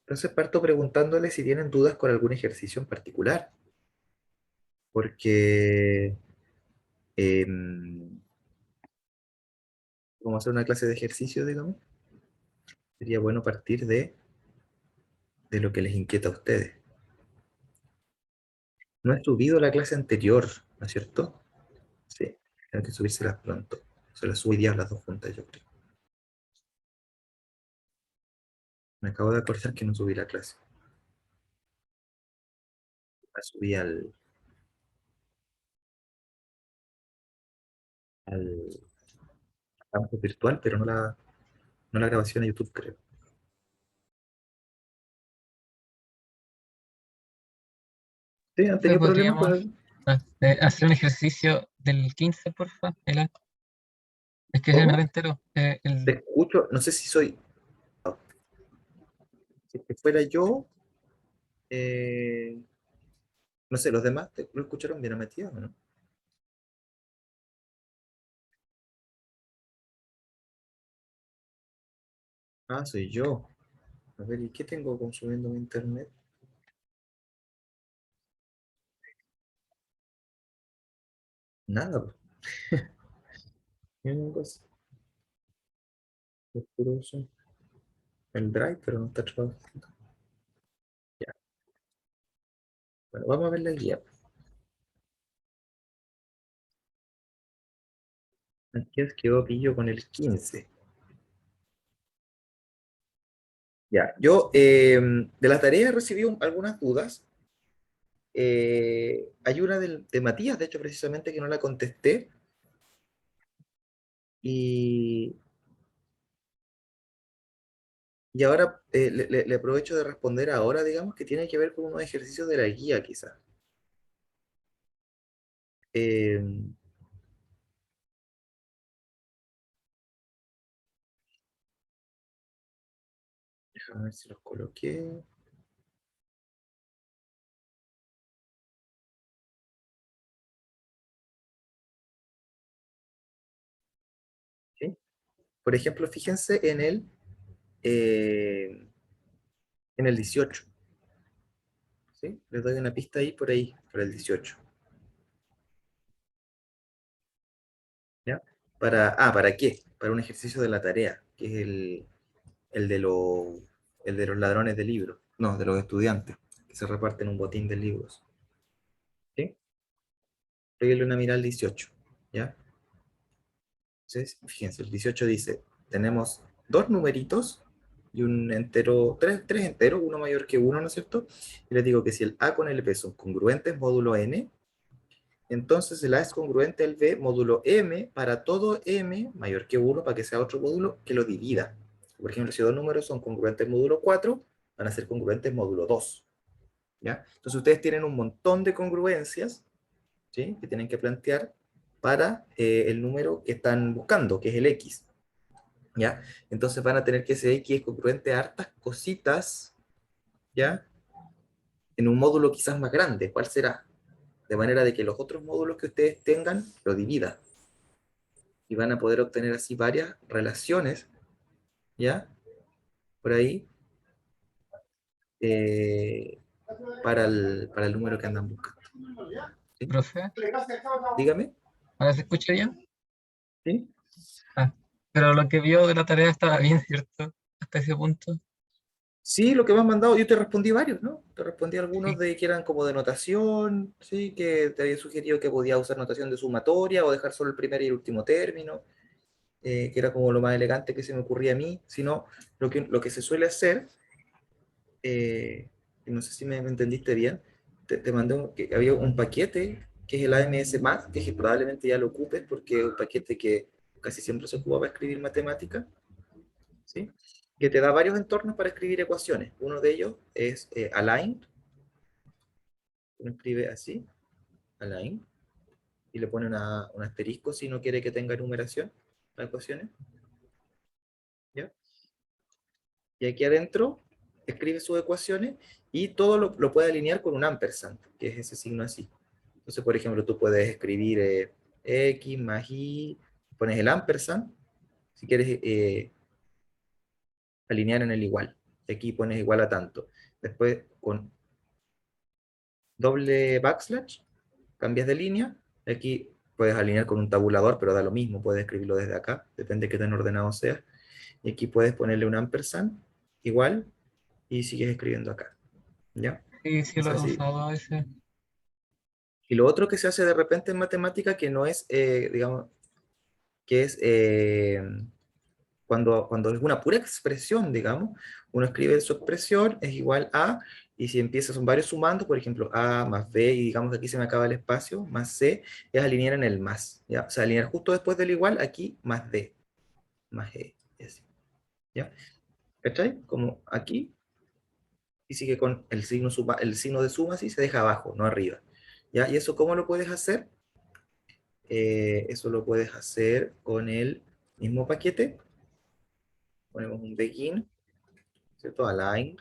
Entonces parto preguntándole si tienen dudas con algún ejercicio en particular, porque como hacer una clase de ejercicio, digamos, sería bueno partir de lo que les inquieta a ustedes. No he subido la clase anterior, ¿no es cierto? Sí, tengo que subírselas pronto. Se las subí día las dos juntas, yo creo. Me acabo de acordar que no subí la clase. La subí al campus virtual, pero no la grabación a YouTube, creo. Sí, ¿han Profe, tenido problemas con podríamos el...? hacer un ejercicio del 15, porfa. Es que es el mes ¿Cómo? entero. Te escucho, no sé si soy... Si que fuera yo, no sé, los demás lo escucharon bien a Matías, ¿o no? Ah, soy yo. A ver, ¿y qué tengo consumiendo mi internet? Nada, pues. Ni una cosa. Es puro eso. El drive, pero no está trabajando. Ya. Bueno, vamos a ver la guía. Matías quedó pillo con el 15. Ya, yo de la tarea recibí algunas dudas. Hay una de Matías, de hecho, precisamente, que no la contesté. Y, y ahora le aprovecho de responder ahora, digamos, que tiene que ver con unos ejercicios de la guía, quizás. Eh, Déjame ver si los coloqué. ¿Sí? Por ejemplo, fíjense en el 18. ¿Sí? Les doy una pista ahí, por el 18. ¿Ya? ¿Para qué? Para un ejercicio de la tarea, que es el de, lo- el de los ladrones de libros. No, de los estudiantes, que se reparten un botín de libros. ¿Sí? Pégale una mirada al 18. ¿Ya? Entonces, fíjense, el 18 dice, tenemos dos numeritos y un entero, tres enteros, uno mayor que uno, ¿no es cierto? Y les digo que si el A con el B son congruentes módulo n, entonces el A es congruente al B módulo m para todo m mayor que uno para que sea otro módulo que lo divida. Por ejemplo, si dos números son congruentes módulo 4, van a ser congruentes módulo 2. ¿Ya? Entonces ustedes tienen un montón de congruencias, ¿sí?, que tienen que plantear para el número que están buscando, que es el x. ¿Ya? Entonces van a tener que ese x es congruente a hartas cositas, ¿ya? En un módulo quizás más grande. ¿Cuál será? De manera de que los otros módulos que ustedes tengan lo dividan. Y van a poder obtener así varias relaciones, ¿ya? Por ahí, eh, para el número que andan buscando. ¿Sí? profe, Dígame. ¿ahora se escucha bien? ¿Sí? Ah, pero lo que vio de la tarea estaba bien, ¿cierto? Hasta ese punto. Sí, lo que me han mandado, yo te respondí varios, ¿no? Te respondí algunos Sí. de que eran como de notación, ¿sí? Que te había sugerido que podía usar notación de sumatoria o dejar solo el primer y el último término, que era como lo más elegante que se me ocurría a mí, sino lo que se suele hacer, y no sé si me entendiste bien, te mandé que había un paquete que es el AMS Math, que probablemente ya lo ocupes porque es un paquete que casi siempre se ocupa para escribir matemáticas, ¿sí? Que te da varios entornos para escribir ecuaciones. Uno de ellos es Align, uno escribe así, Align, y le pone un asterisco si no quiere que tenga numeración las ecuaciones, ¿ya? Y aquí adentro escribe sus ecuaciones y todo lo puede alinear con un ampersand, que es ese signo así. Entonces, por ejemplo, tú puedes escribir x más y, pones el ampersand, si quieres alinear en el igual. y aquí pones igual a tanto. Después con doble backslash, cambias de línea, aquí puedes alinear con un tabulador, pero da lo mismo, puedes escribirlo desde acá, depende de qué tan ordenado sea, y aquí puedes ponerle un ampersand, igual, y sigues escribiendo acá, ¿ya? Sí, sí Es lo he así. usado ese. Y lo otro que se hace de repente en matemática, que no es, digamos, que es cuando es una pura expresión, digamos, uno escribe su expresión, es igual a, y si empieza, son varios sumando, por ejemplo, a más b, y digamos que aquí se me acaba el espacio, más c, es alinear en el más, ¿ya? O sea, alinear justo después del igual, aquí, más d, más e, y así, ¿ya? ¿Cachai? Como aquí, y sigue con el signo, el signo de suma, así se deja abajo, no arriba, ¿ya? ¿Y eso cómo lo puedes hacer? Eso lo puedes hacer con el mismo paquete, ponemos un begin, ¿cierto? Align,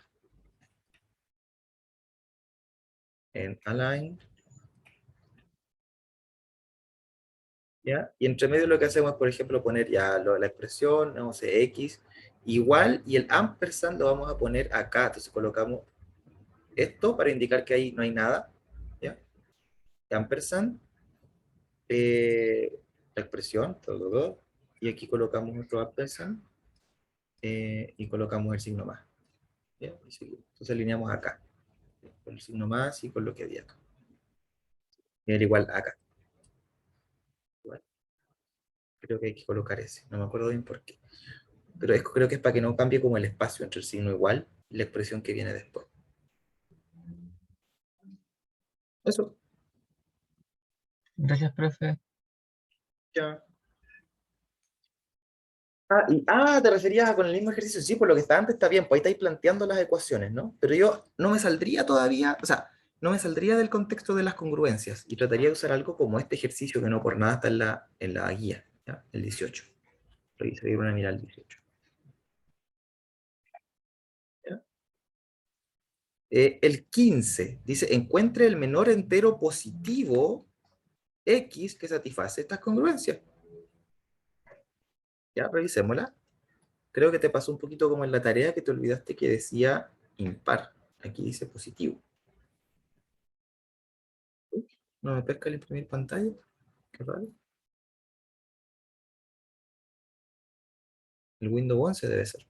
en align, ¿ya? Y entre medio lo que hacemos es, por ejemplo, poner ya la expresión, no sé, x, igual, y el ampersand lo vamos a poner acá, entonces colocamos esto para indicar que ahí no hay nada, ¿ya? Ampersand, la expresión, todo, y aquí colocamos otro ampersand, y colocamos el signo más, ¿ya? Entonces alineamos acá, con el signo más y con lo que había acá. Y el igual acá. Igual, creo que hay que colocar ese, no me acuerdo bien por qué. Pero creo que es para que no cambie como el espacio entre el signo igual y la expresión que viene después. Eso, Gracias, profe. ya. Te referías a con el mismo ejercicio. Sí, por lo que está antes está bien, pues ahí estáis planteando las ecuaciones, ¿no? Pero yo no me saldría todavía, o sea, no me saldría del contexto de las congruencias y trataría de usar algo como este ejercicio que no por nada está en la guía, ¿ya? El 18. Revisar una mirada al 18. ¿Ya? El 15 dice, encuentre el menor entero positivo X que satisface estas congruencias. Ya, revisémosla. Creo que te pasó un poquito como en la tarea que te olvidaste que decía impar. Aquí dice positivo. No me pesca el imprimir pantalla. Qué raro. El Windows 11 debe ser.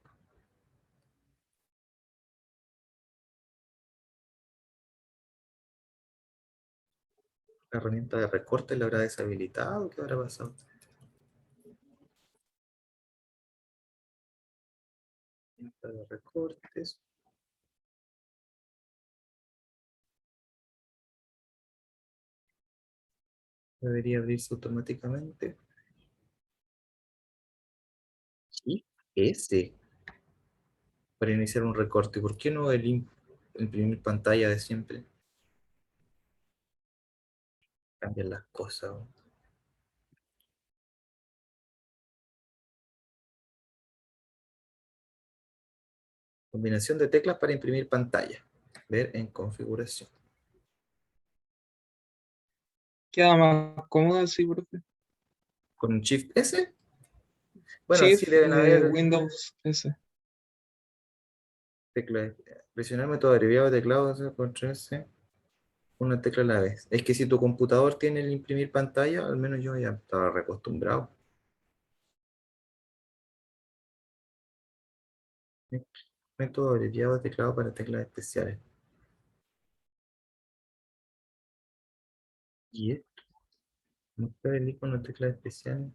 La herramienta de recorte la habrá deshabilitado. ¿Qué habrá pasado? Herramienta de recortes. Debería abrirse automáticamente. Sí. Ese. Para iniciar un recorte. ¿Por qué no el imprimir pantalla de siempre? Cambian las cosas. ¿No? Combinación de teclas para imprimir pantalla. Ver en configuración. Queda más cómodo así, profe. Con un Shift S. Bueno, sí Shift deben haber Windows S. teclas. Presionar método abreviado de teclado, control S, una tecla a la vez. Es que si tu computador tiene el imprimir pantalla, al menos yo ya estaba reacostumbrado. Método abreviado de teclado para teclas especiales. ¿Y esto? Mostrar el icono de teclas especiales.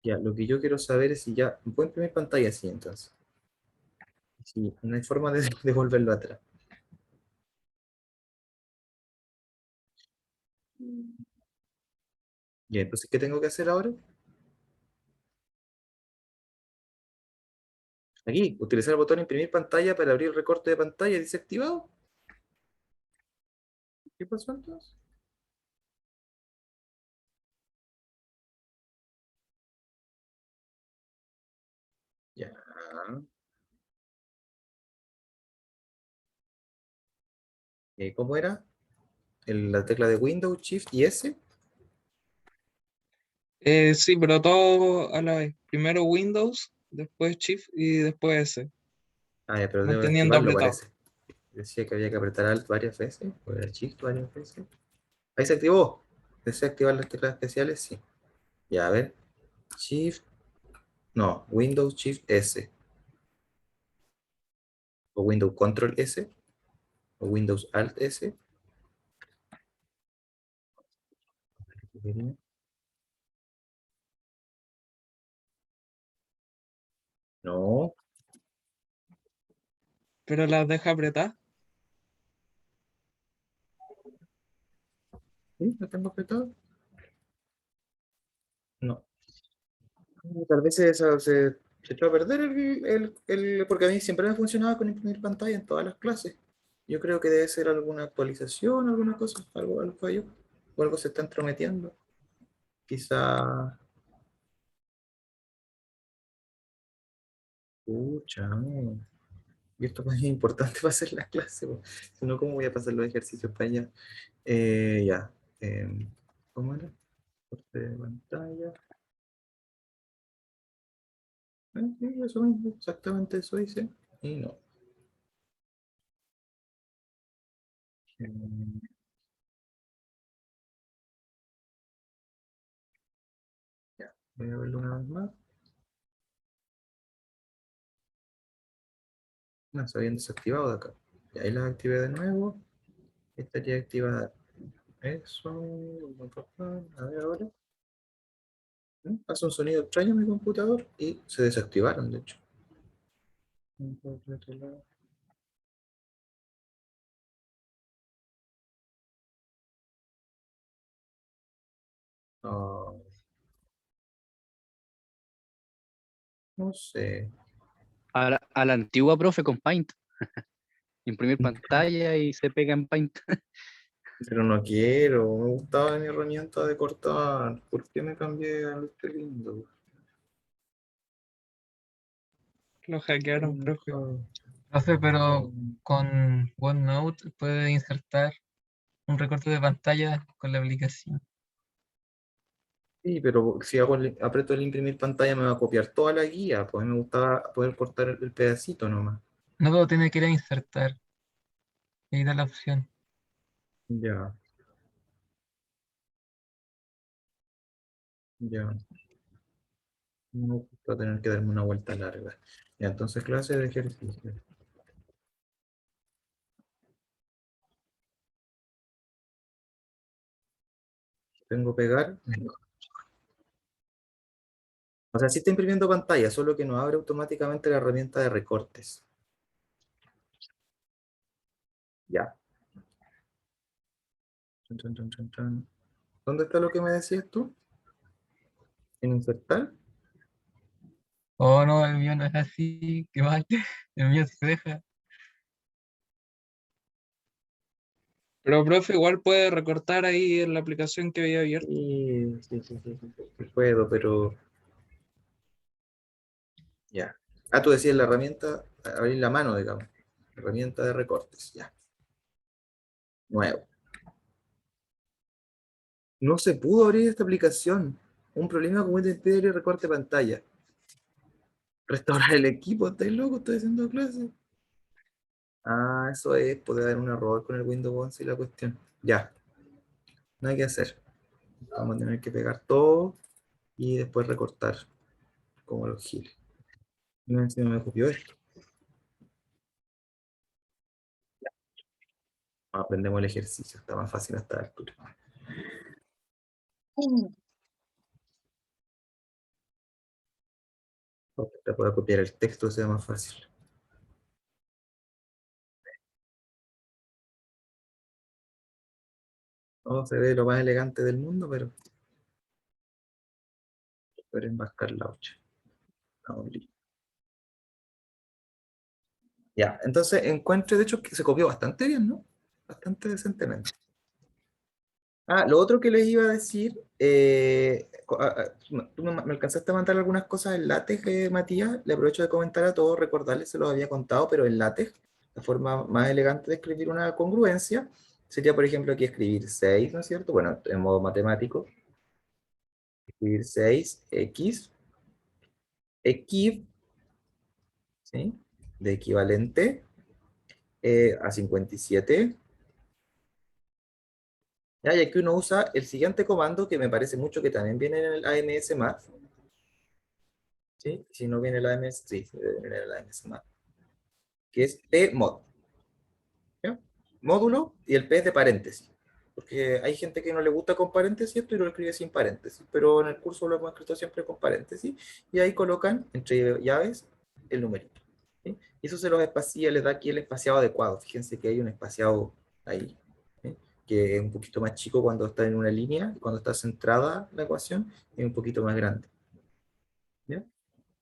Ya, lo que yo quiero saber es si ya. ¿Puedo imprimir pantalla así entonces? Sí, no hay forma de devolverlo atrás. Ya, entonces, ¿qué tengo que hacer ahora? Aquí, utilizar el botón imprimir pantalla para abrir el recorte de pantalla. Dice activado. ¿Qué pasó entonces? Ya. ¿Cómo era? La tecla de Windows, Shift y S. Sí, pero todo a la vez. Primero Windows, después Shift y después S, Ah, ya, pero debo de manteniendo activarlo, apretado. parece. Decía que había que apretar Alt varias veces, o el Shift varias veces. Ahí se activó. ¿Desea activar las teclas especiales? Sí. Ya, a ver. Shift, no, Windows Shift S. O Windows Control S. O Windows Alt S. No, Pero las deja apretadas. ¿sí? ¿Lo tengo apretado? No. Tal vez se echó a perder porque a mí siempre me funcionaba con imprimir pantalla en todas las clases. Yo creo que debe ser alguna actualización, alguna cosa, algo falló, o algo se está entrometiendo. Quizá, pucha, no. Y esto es importante para hacer las clases, po. Si no, ¿cómo voy a pasar los ejercicios para allá? Ya. ¿Cómo era? Corte de pantalla. Sí, eso mismo, exactamente eso hice. Y no. Em, ya, voy a verlo una vez más. No, se habían desactivado de acá. Y ahí las activé de nuevo. Estaría activada. Eso. A ver ahora. Hace un sonido extraño en mi computador y se desactivaron, de hecho. No, no sé. A la antigua profe con Paint. Imprimir pantalla y se pega en Paint. Pero no quiero. Me gustaba mi herramienta de cortar. ¿Por qué me cambié a este lindo? Lo hackearon, profe. Profe, pero con OneNote puede insertar un recorte de pantalla con la aplicación. Sí, pero si aprieto el imprimir pantalla me va a copiar toda la guía. Pues me gustaba poder cortar el pedacito nomás. No, pero tiene que ir a insertar. Y ahí da la opción. Ya, ya. No, va a tener que darme una vuelta larga. Ya, entonces clase de ejercicio. Tengo pegar. O sea, sí está imprimiendo pantalla, solo que no abre automáticamente la herramienta de recortes. Ya. Chun, chun, chun, chun, chun. ¿Dónde está lo que me decías tú? ¿En insertar? Oh, no, el mío no es así. Qué mal. El mío se deja. Pero, profe, igual puede recortar ahí en la aplicación que había abierto. Sí, sí, sí, sí, sí, sí puedo, pero ya. Ah, tú decías la herramienta, abrir la mano, digamos. Herramienta de recortes, ya. Nuevo. No se pudo abrir esta aplicación. Un problema con Windows Explorer y recorte pantalla. Restaurar el equipo, ¿estáis loco? Estoy haciendo clase. Ah, eso es, puede haber un error con el Windows 11 y la cuestión. Ya, no hay que hacer. Vamos a tener que pegar todo y después recortar, como los giles. No sé si no me copió esto. Aprendemos el ejercicio, está más fácil hasta la altura. Porque te puedo copiar el texto, sea más fácil. No se ve lo más elegante del mundo, pero enmascar la 8. Ya, entonces encuentro, de hecho, que se copió bastante bien, ¿no? Bastante decentemente. Ah, lo otro que les iba a decir, tú me alcanzaste a mandar algunas cosas en LaTeX, Matías. Le aprovecho de comentar a todos, recordarles, se los había contado, pero en LaTeX, la forma más elegante de escribir una congruencia sería, por ejemplo, aquí escribir 6, ¿no es cierto? Bueno, en modo matemático. escribir 6x, equiv, ¿sí? De equivalente a 57. Ya, y aquí uno usa el siguiente comando que me parece mucho que también viene en el AMS Math. ¿Sí? Si no viene el AMS, sí, debe venir el AMS Math. Que es pmod. ¿Ya? Módulo y el P es de paréntesis. Porque hay gente que no le gusta con paréntesis esto y lo escribe sin paréntesis. Pero en el curso lo hemos escrito siempre con paréntesis. Y ahí colocan entre llaves el numerito. ¿Sí? Y eso se los espacia, les da aquí el espaciado adecuado. Fíjense que hay un espaciado ahí, ¿sí? Que es un poquito más chico cuando está en una línea, y cuando está centrada la ecuación es un poquito más grande. ¿Ya?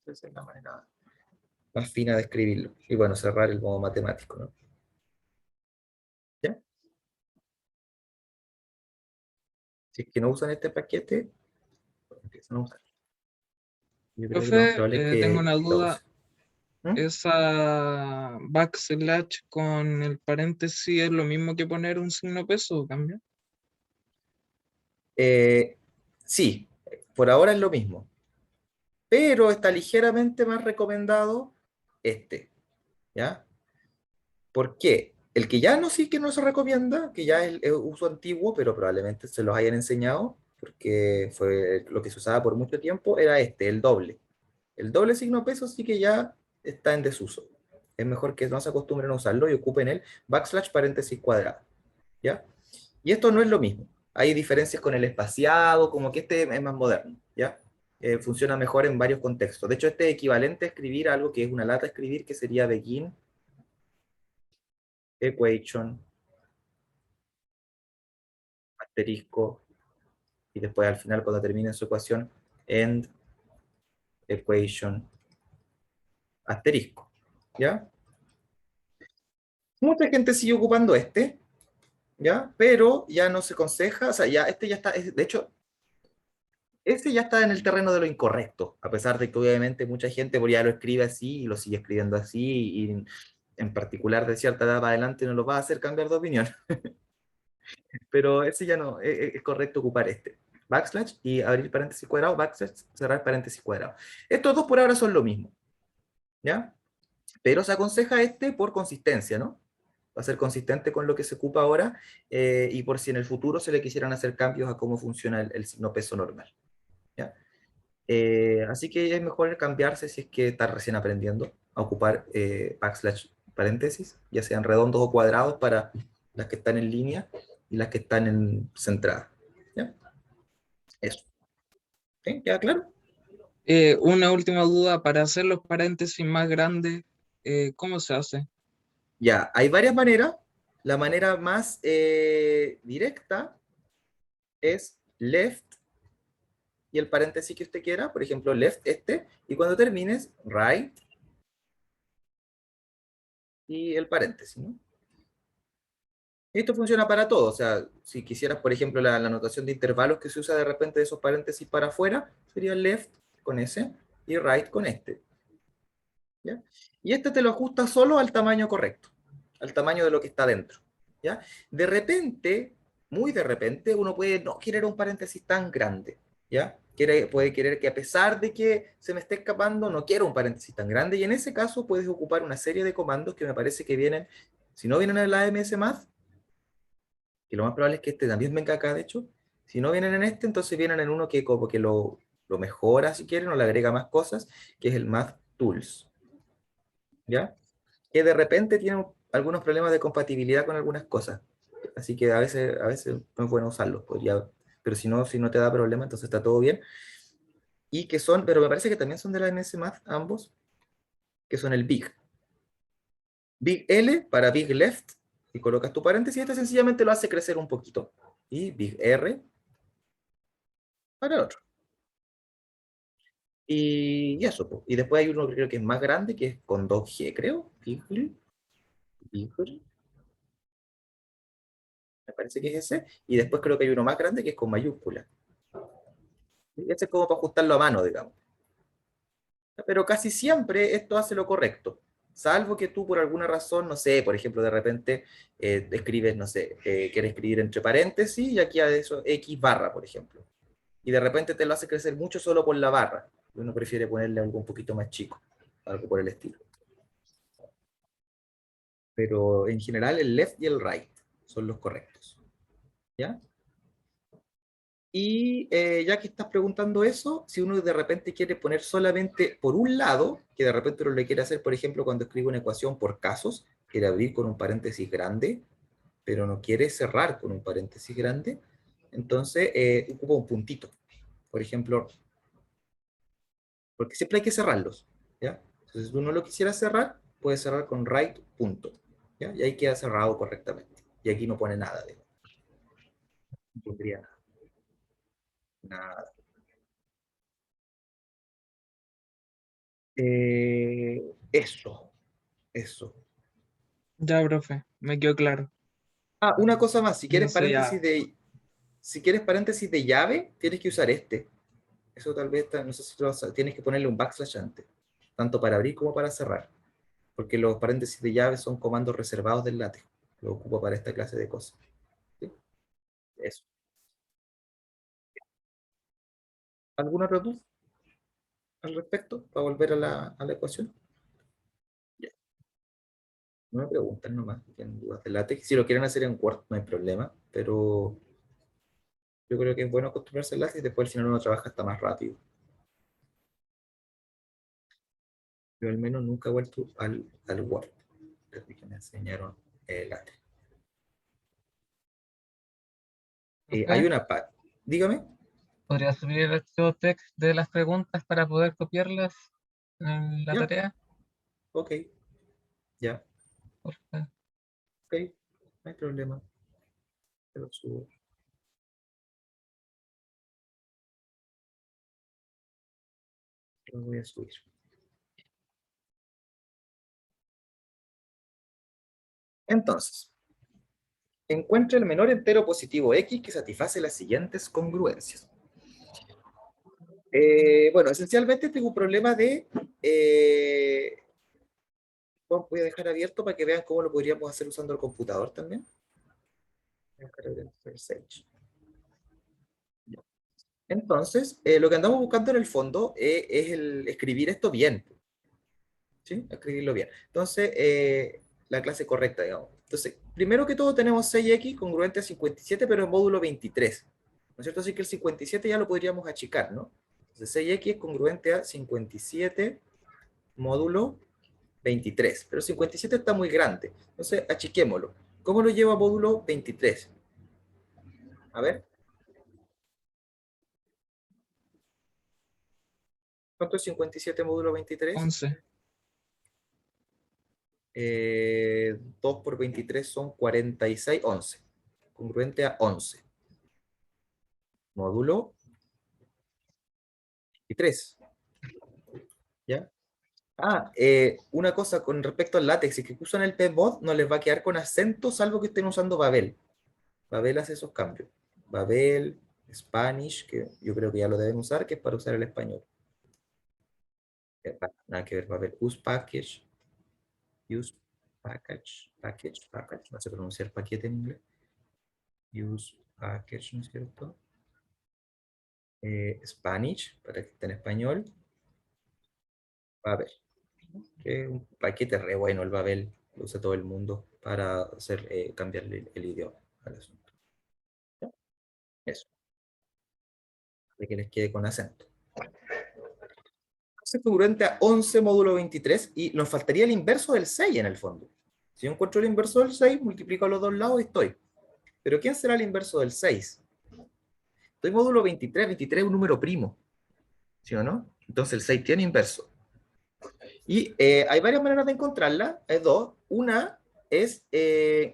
Esa es la manera más fina de escribirlo. Y bueno, cerrar el modo matemático, ¿no? ¿Ya? Si es que no usan este paquete, pues empiezan a usar. Yo creo que lo más Profe, probable es tengo que una lo duda. usen. ¿Mm? ¿Esa backslash con el paréntesis es lo mismo que poner un signo peso o cambia? Eh, sí, por ahora es lo mismo. Pero está ligeramente más recomendado este. ¿Ya? ¿Por qué? El que ya no sí que no se recomienda, que ya es el uso antiguo, pero probablemente se los hayan enseñado, porque fue lo que se usaba por mucho tiempo, era este, el doble. El doble signo peso sí que ya está en desuso. Es mejor que no se acostumbren a usarlo y ocupen el backslash paréntesis cuadrado. ¿Ya? Y esto no es lo mismo. Hay diferencias con el espaciado, como que este es más moderno. ¿Ya? Funciona mejor en varios contextos. De hecho, este es equivalente a escribir algo que es una lata escribir, que sería begin equation asterisco, y después al final cuando termine su ecuación, end equation asterisco. ¿Ya? Mucha gente sigue ocupando este, ¿ya? Pero ya no se aconseja, o sea, ya este ya está, de hecho, este ya está en el terreno de lo incorrecto, a pesar de que obviamente mucha gente pues, ya lo escribe así y lo sigue escribiendo así, y en particular de cierta edad para adelante no lo va a hacer cambiar de opinión, pero ese ya no, es correcto ocupar este. Backslash y abrir paréntesis cuadrado, backslash, cerrar paréntesis cuadrado. Estos dos por ahora son lo mismo, ¿ya? Pero se aconseja este por consistencia, ¿no? Va a ser consistente con lo que se ocupa ahora, y por si en el futuro se le quisieran hacer cambios a cómo funciona el signo peso normal. ¿Ya? Así que es mejor cambiarse si es que está recién aprendiendo a ocupar backslash paréntesis, ya sean redondos o cuadrados para las que están en línea y las que están en centrada. ¿Ya? Eso. ¿Sí? ¿Queda claro? Una última duda, para hacer los paréntesis más grandes, ¿cómo se hace? Ya, hay varias maneras. La manera más directa es left y el paréntesis que usted quiera, por ejemplo, left este, y cuando termines, right y el paréntesis, ¿no? Esto funciona para todo, o sea, si quisieras, por ejemplo, la notación de intervalos que se usa de repente de esos paréntesis para afuera, sería left con ese y right con este. ¿Ya? Y este te lo ajusta solo al tamaño correcto, al tamaño de lo que está dentro. ¿Ya? De repente, muy de repente, uno puede no querer un paréntesis tan grande. ¿Ya? Puede querer que a pesar de que se me esté escapando, no quiero un paréntesis tan grande. Y en ese caso puedes ocupar una serie de comandos que me parece que vienen, si no vienen en el AMS Math, que lo más probable es que este también venga acá, de hecho. Si no vienen en este, entonces vienen en uno que como que lo mejora, si quieren, o le agrega más cosas, que es el Math Tools. ¿Ya? Que de repente tienen algunos problemas de compatibilidad con algunas cosas. Así que a veces no es bueno usarlos. Pero si no te da problema, entonces está todo bien. Y que son, pero me parece que también son de la MS Math, ambos, que son el Big. Big L para Big Left, y colocas tu paréntesis, y este sencillamente lo hace crecer un poquito. Y Big R para el otro. Y eso, pues. Y después hay uno que creo que es más grande, que es con 2G, creo. Big, me parece que es ese. Y después creo que hay uno más grande que es con mayúscula. Y ese es como para ajustarlo a mano, digamos. Pero casi siempre esto hace lo correcto. Salvo que tú por alguna razón, no sé, por ejemplo, de repente escribes, no sé, quieres escribir entre paréntesis y aquí a eso X barra, por ejemplo. y de repente te lo hace crecer mucho solo por la barra. Uno prefiere ponerle algo un poquito más chico, algo por el estilo. Pero en general el left y el right son los correctos. ¿Ya? Y ya que estás preguntando eso, si uno de repente quiere poner solamente por un lado, que de repente uno le quiere hacer, por ejemplo, cuando escribe una ecuación por casos, quiere abrir con un paréntesis grande, pero no quiere cerrar con un paréntesis grande, entonces ocupa un puntito. Por ejemplo, porque siempre hay que cerrarlos, ¿ya? Entonces, si uno lo quisiera cerrar, puede cerrar con right punto, ¿ya? Y ahí queda cerrado correctamente. Y aquí no pone nada de no pondría nada. Nada. Eso. Ya, profe, me quedó claro. Ah, una cosa más, Eso ya. si quieres paréntesis de llave, tienes que usar este. Eso tal vez, no sé si tienes que ponerle un backslash antes, tanto para abrir como para cerrar, porque los paréntesis de llave son comandos reservados del LaTeX. Lo ocupo para esta clase de cosas. ¿Sí? Eso. ¿Alguna otra duda al respecto para volver a la ecuación? Ya. No me preguntan nomás, si tienen dudas del LaTeX. Si lo quieren hacer en Word, no hay problema, pero yo creo que es bueno acostumbrarse al LaTeX y después, si no, uno trabaja hasta más rápido. Yo al menos nunca he vuelto al Word, desde que me enseñaron el LaTeX. Hay Profe, una dígame. ¿podría subir el archivo text de las preguntas para poder copiarlas en la Ya, tarea? ok, ya, Porfa? ok, no hay problema. Te lo subo. Lo voy a subir. Entonces, encuentra el menor entero positivo x que satisface las siguientes congruencias. Bueno, esencialmente tengo un problema de... voy a dejar abierto para que vean cómo lo podríamos hacer usando el computador también. Voy a dejar abierto el Sage. Entonces, lo que andamos buscando en el fondo es el escribir esto bien. ¿Sí? Escribirlo bien. Entonces, la clase correcta, digamos. Entonces, primero que todo tenemos 6x congruente a 57, pero en módulo 23. ¿No es cierto? Así que el 57 ya lo podríamos achicar, ¿no? Entonces, 6x es congruente a 57 módulo 23. Pero 57 está muy grande. Entonces, achiquémoslo. ¿Cómo lo llevo a módulo 23? A ver. ¿Cuánto es 57 módulo 23? 11. 2 por 23 son 46, 11. Congruente a 11. Módulo 23. ¿Ya? Una cosa con respecto al látex, si que usan el PMOD no les va a quedar con acento salvo que estén usando Babel. Babel hace esos cambios. Babel, Spanish, que yo creo que ya lo deben usar, que es para usar el español. Nada que ver, Babel. Use package, no sé pronunciar paquete en inglés. Use package, ¿no es cierto? Spanish, para que esté en español. Babel. Que es un paquete re bueno el Babel, lo usa todo el mundo para hacer, cambiarle el idioma al asunto. ¿Ya? Eso, de que les quede con acento. Es congruente a 11 módulo 23 y nos faltaría el inverso del 6 en el fondo. Si yo encuentro el inverso del 6, multiplico a los dos lados y estoy. Pero ¿quién será el inverso del 6? Estoy módulo 23, 23 es un número primo, ¿sí o no? Entonces el 6 tiene inverso. Y hay varias maneras de encontrarla, hay dos. Una es,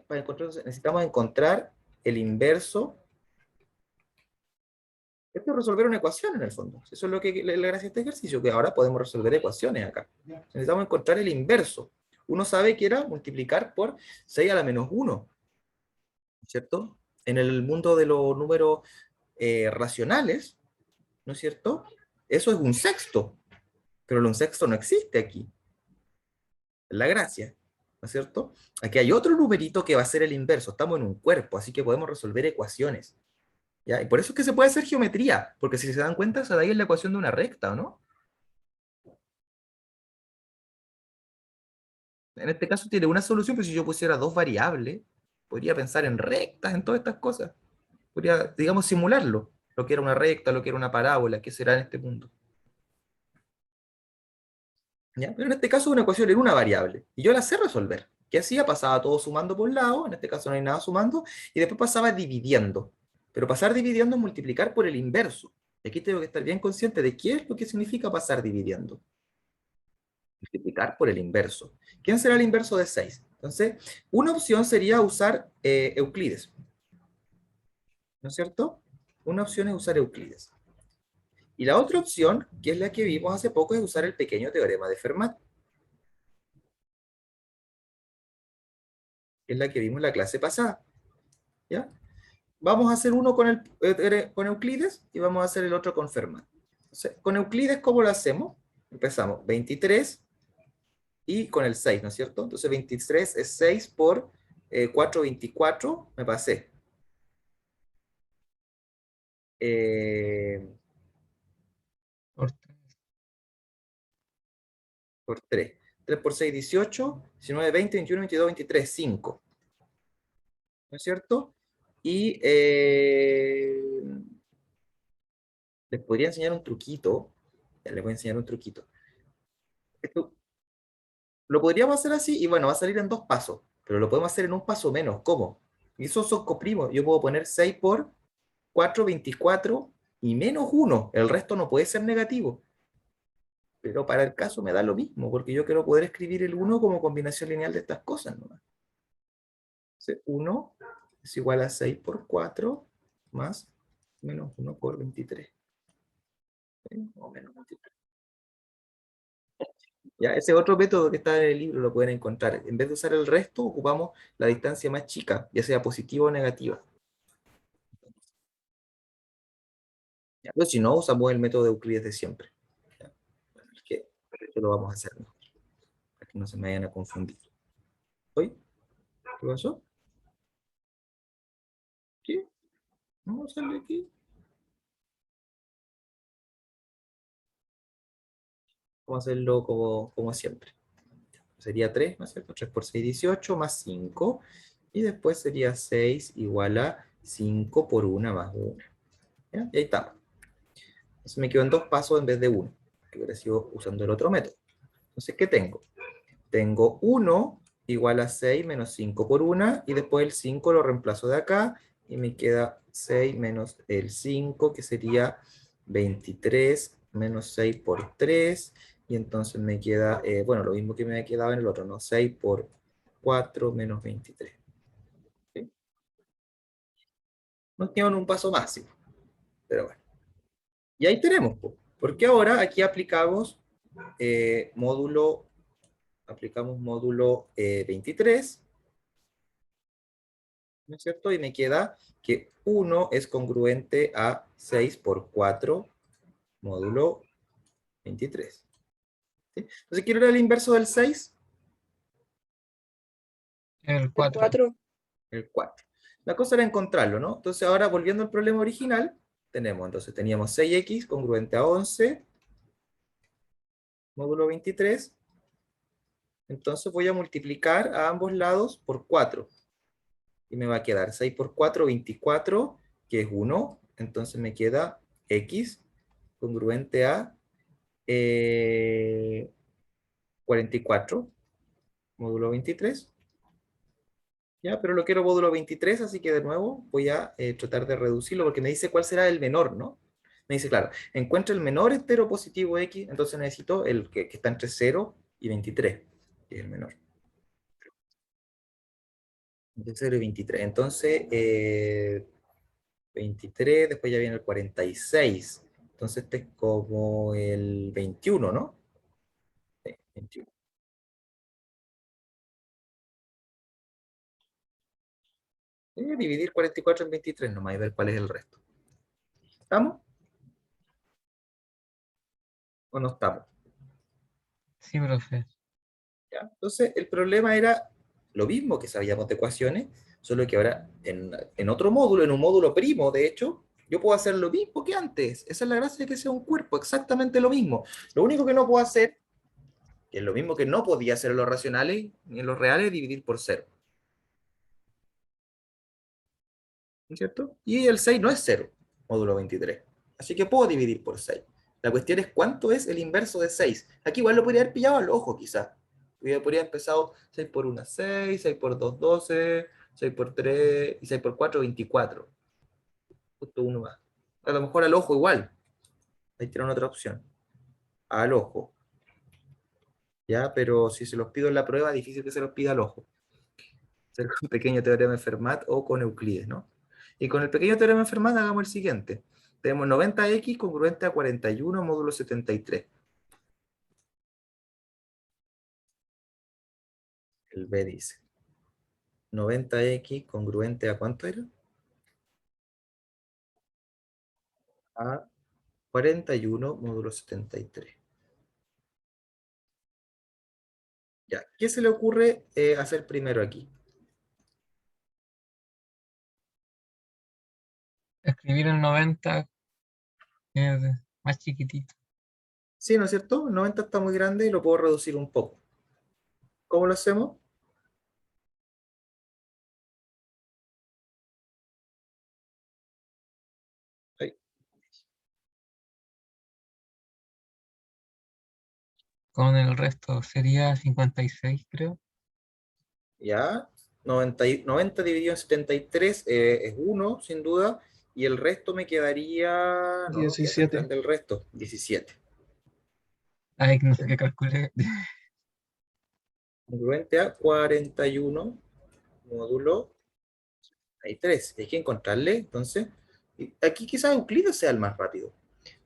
para encontrarla, necesitamos encontrar el inverso. Esto es resolver una ecuación en el fondo. Eso es lo que le gracia a este ejercicio, que ahora podemos resolver ecuaciones acá. Necesitamos encontrar el inverso. Uno sabe que era multiplicar por 6 a la menos 1, ¿cierto? En el mundo de los números racionales, ¿no es cierto? Eso es un sexto, pero un sexto no existe aquí. Es la gracia, ¿no es cierto? Aquí hay otro numerito que va a ser el inverso. Estamos en un cuerpo, así que podemos resolver ecuaciones. ¿Ya? Y por eso es que se puede hacer geometría, porque si se dan cuenta, esa de ahí es la ecuación de una recta, ¿o no? En este caso tiene una solución, pero si yo pusiera dos variables, podría pensar en rectas, en todas estas cosas. Podría, digamos, simularlo. Lo que era una recta, lo que era una parábola, qué será en este punto. ¿Ya? Pero en este caso una ecuación era una variable, y yo la sé resolver. ¿Qué hacía? Pasaba todo sumando por lado, en este caso no hay nada sumando, y después pasaba dividiendo. Pero pasar dividiendo es multiplicar por el inverso. Y aquí tengo que estar bien consciente de qué es lo que significa pasar dividiendo. Multiplicar por el inverso. ¿Quién será el inverso de 6? Entonces, una opción sería usar Euclides. ¿No es cierto? Una opción es usar Euclides. Y la otra opción, que es la que vimos hace poco, es usar el pequeño teorema de Fermat, que es la que vimos en la clase pasada. ¿Ya? Vamos a hacer uno con Euclides y vamos a hacer el otro con Fermat. Entonces, con Euclides, ¿cómo lo hacemos? Empezamos 23 y con el 6, ¿no es cierto? Entonces 23 es 6 por 4, 24, me pasé. Por Por 3. 3 por 6, 18, 19, 20, 21, 22, 23, 5. ¿No es cierto? Y les podría enseñar un truquito. Ya les voy a enseñar un truquito. Esto lo podríamos hacer así y bueno, va a salir en dos pasos, pero lo podemos hacer en un paso menos. ¿Cómo? Y esos son coprimos. Yo puedo poner 6 por 4, 24 y menos 1. El resto no puede ser negativo. Pero para el caso me da lo mismo, porque yo quiero poder escribir el 1 como combinación lineal de estas cosas nomás. 1 es igual a 6 por 4 más menos 1 por 23. ¿Sí? O menos 23. Ya, ese otro método que está en el libro lo pueden encontrar. En vez de usar el resto, ocupamos la distancia más chica, ya sea positiva o negativa. Ya, pero si no, usamos el método de Euclides de siempre. Ya, bueno, es que esto lo vamos a hacer, ¿no? Para que no se me vayan a confundir. ¿Oye? ¿Qué pasó? ¿Qué? ¿No sale aquí? Vamos a hacerlo como siempre. Sería 3, ¿no es cierto? 3 por 6, 18, más 5. Y después sería 6 igual a 5 por 1 más 1. ¿Ya? Y ahí estamos. Entonces me quedo en dos pasos en vez de uno, que hubiera sido usando el otro método. Entonces, ¿qué tengo? Tengo 1 igual a 6 menos 5 por 1, y después el 5 lo reemplazo de acá, y me queda 6 menos el 5, que sería 23 menos 6 por 3, y entonces me queda, bueno, lo mismo que me quedaba en el otro, ¿no? 6 por 4 menos 23. ¿Sí? Nos queda en un paso máximo, pero bueno. Y ahí tenemos, porque ahora aquí aplicamos módulo 23, ¿no es cierto? Y me queda que 1 es congruente a 6 por 4 módulo 23. ¿Sí? Entonces, quiero ver el inverso del 6, el El 4. 4. el 4. La cosa era encontrarlo, ¿no? Entonces, ahora volviendo al problema original, teníamos 6x congruente a 11 módulo 23. Entonces voy a multiplicar a ambos lados por 4. Y me va a quedar 6 por 4, 24, que es 1. Entonces me queda x congruente a 44, módulo 23. Ya, pero lo quiero módulo 23, así que de nuevo voy a tratar de reducirlo, porque me dice cuál será el menor, ¿no? Me dice, claro, encuentra el menor entero positivo x, entonces necesito el que está entre 0 y 23, que es el menor. Entre 0 y 23. Entonces, 23, después ya viene el 46. Entonces este es como el 21, ¿no? Sí, 21. Dividir 44 en 23 nomás y ver cuál es el resto. ¿Estamos? ¿O no estamos? Sí, profe. ¿Ya? Entonces el problema era lo mismo que sabíamos de ecuaciones, solo que ahora en otro módulo, en un módulo primo, de hecho, Yo puedo hacer lo mismo que antes. Esa es la gracia de que sea un cuerpo, exactamente lo mismo. Lo único que no puedo hacer, que es lo mismo que no podía hacer en los racionales ni en los reales, es dividir por cero. ¿No es cierto? Y el 6 no es cero, módulo 23. Así que puedo dividir por 6. La cuestión es cuánto es el inverso de 6. Aquí igual lo podría haber pillado al ojo, quizás. Podría haber empezado 6 por 1, 6, 6 por 2, 12, 6 por 3 y 6 por 4, 24. Justo uno más. A lo mejor al ojo igual. Ahí tienen otra opción. Al ojo. ¿Ya? Pero si se los pido en la prueba, difícil que se los pida al ojo. Hacer con pequeño teorema de Fermat o con Euclides, ¿no? Y con el pequeño teorema de Fermat hagamos el siguiente. Tenemos 90x congruente a 41 módulo 73. El B dice. 90x congruente a ¿cuánto era? A 41 módulo 73. Ya, ¿qué se le ocurre hacer primero aquí? Escribir el 90 es más chiquitito. Sí, ¿no es cierto? El 90 está muy grande y lo puedo reducir un poco. ¿Cómo lo hacemos? Ahí. Con el resto sería 56, creo. ¿Ya? 90 dividido en 73 es 1, sin duda, y el resto me quedaría, no queda tan 17. grande el resto, 17. Ay, no sé qué calculé. Congruente a 41 módulo, hay 3, hay que encontrarle, entonces, y aquí quizás Euclides sea el más rápido,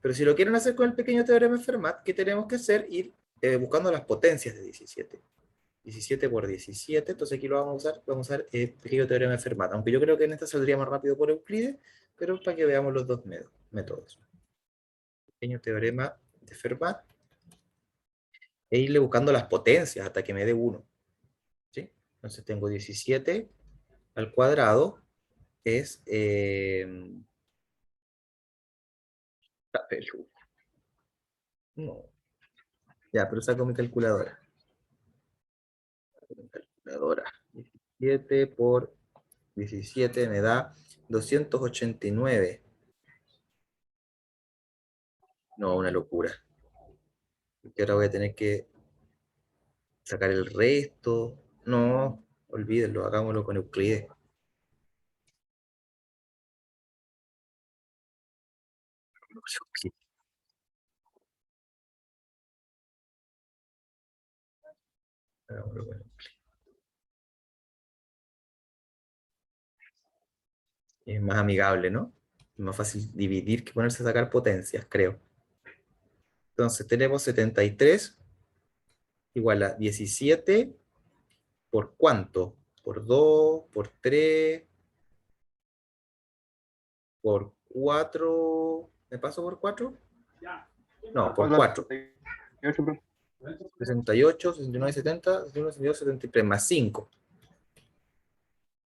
pero si lo quieren hacer con el pequeño teorema de Fermat, ¿qué tenemos que hacer? Ir buscando las potencias de 17. 17 por 17, entonces aquí lo vamos a usar el pequeño teorema de Fermat, aunque yo creo que en esta saldría más rápido por Euclides, pero para que veamos los dos métodos. Pequeño teorema de Fermat, e irle buscando las potencias hasta que me dé 1. ¿Sí? Entonces tengo 17 al cuadrado, es... no, ya, pero saco mi calculadora. Mi calculadora. 17 por 17 me da 289. No, una locura. Que ahora voy a tener que sacar el resto. No, olvídenlo, hagámoslo con Euclides. Hagámoslo con Euclides. Es más amigable, ¿no? Es más fácil dividir que ponerse a sacar potencias, creo. Entonces tenemos 73 igual a 17 por ¿cuánto? Por 2, por 3, por 4. ¿Me paso por 4? No, por 4. 68, 69, 70, 71, 72, 73, más 5.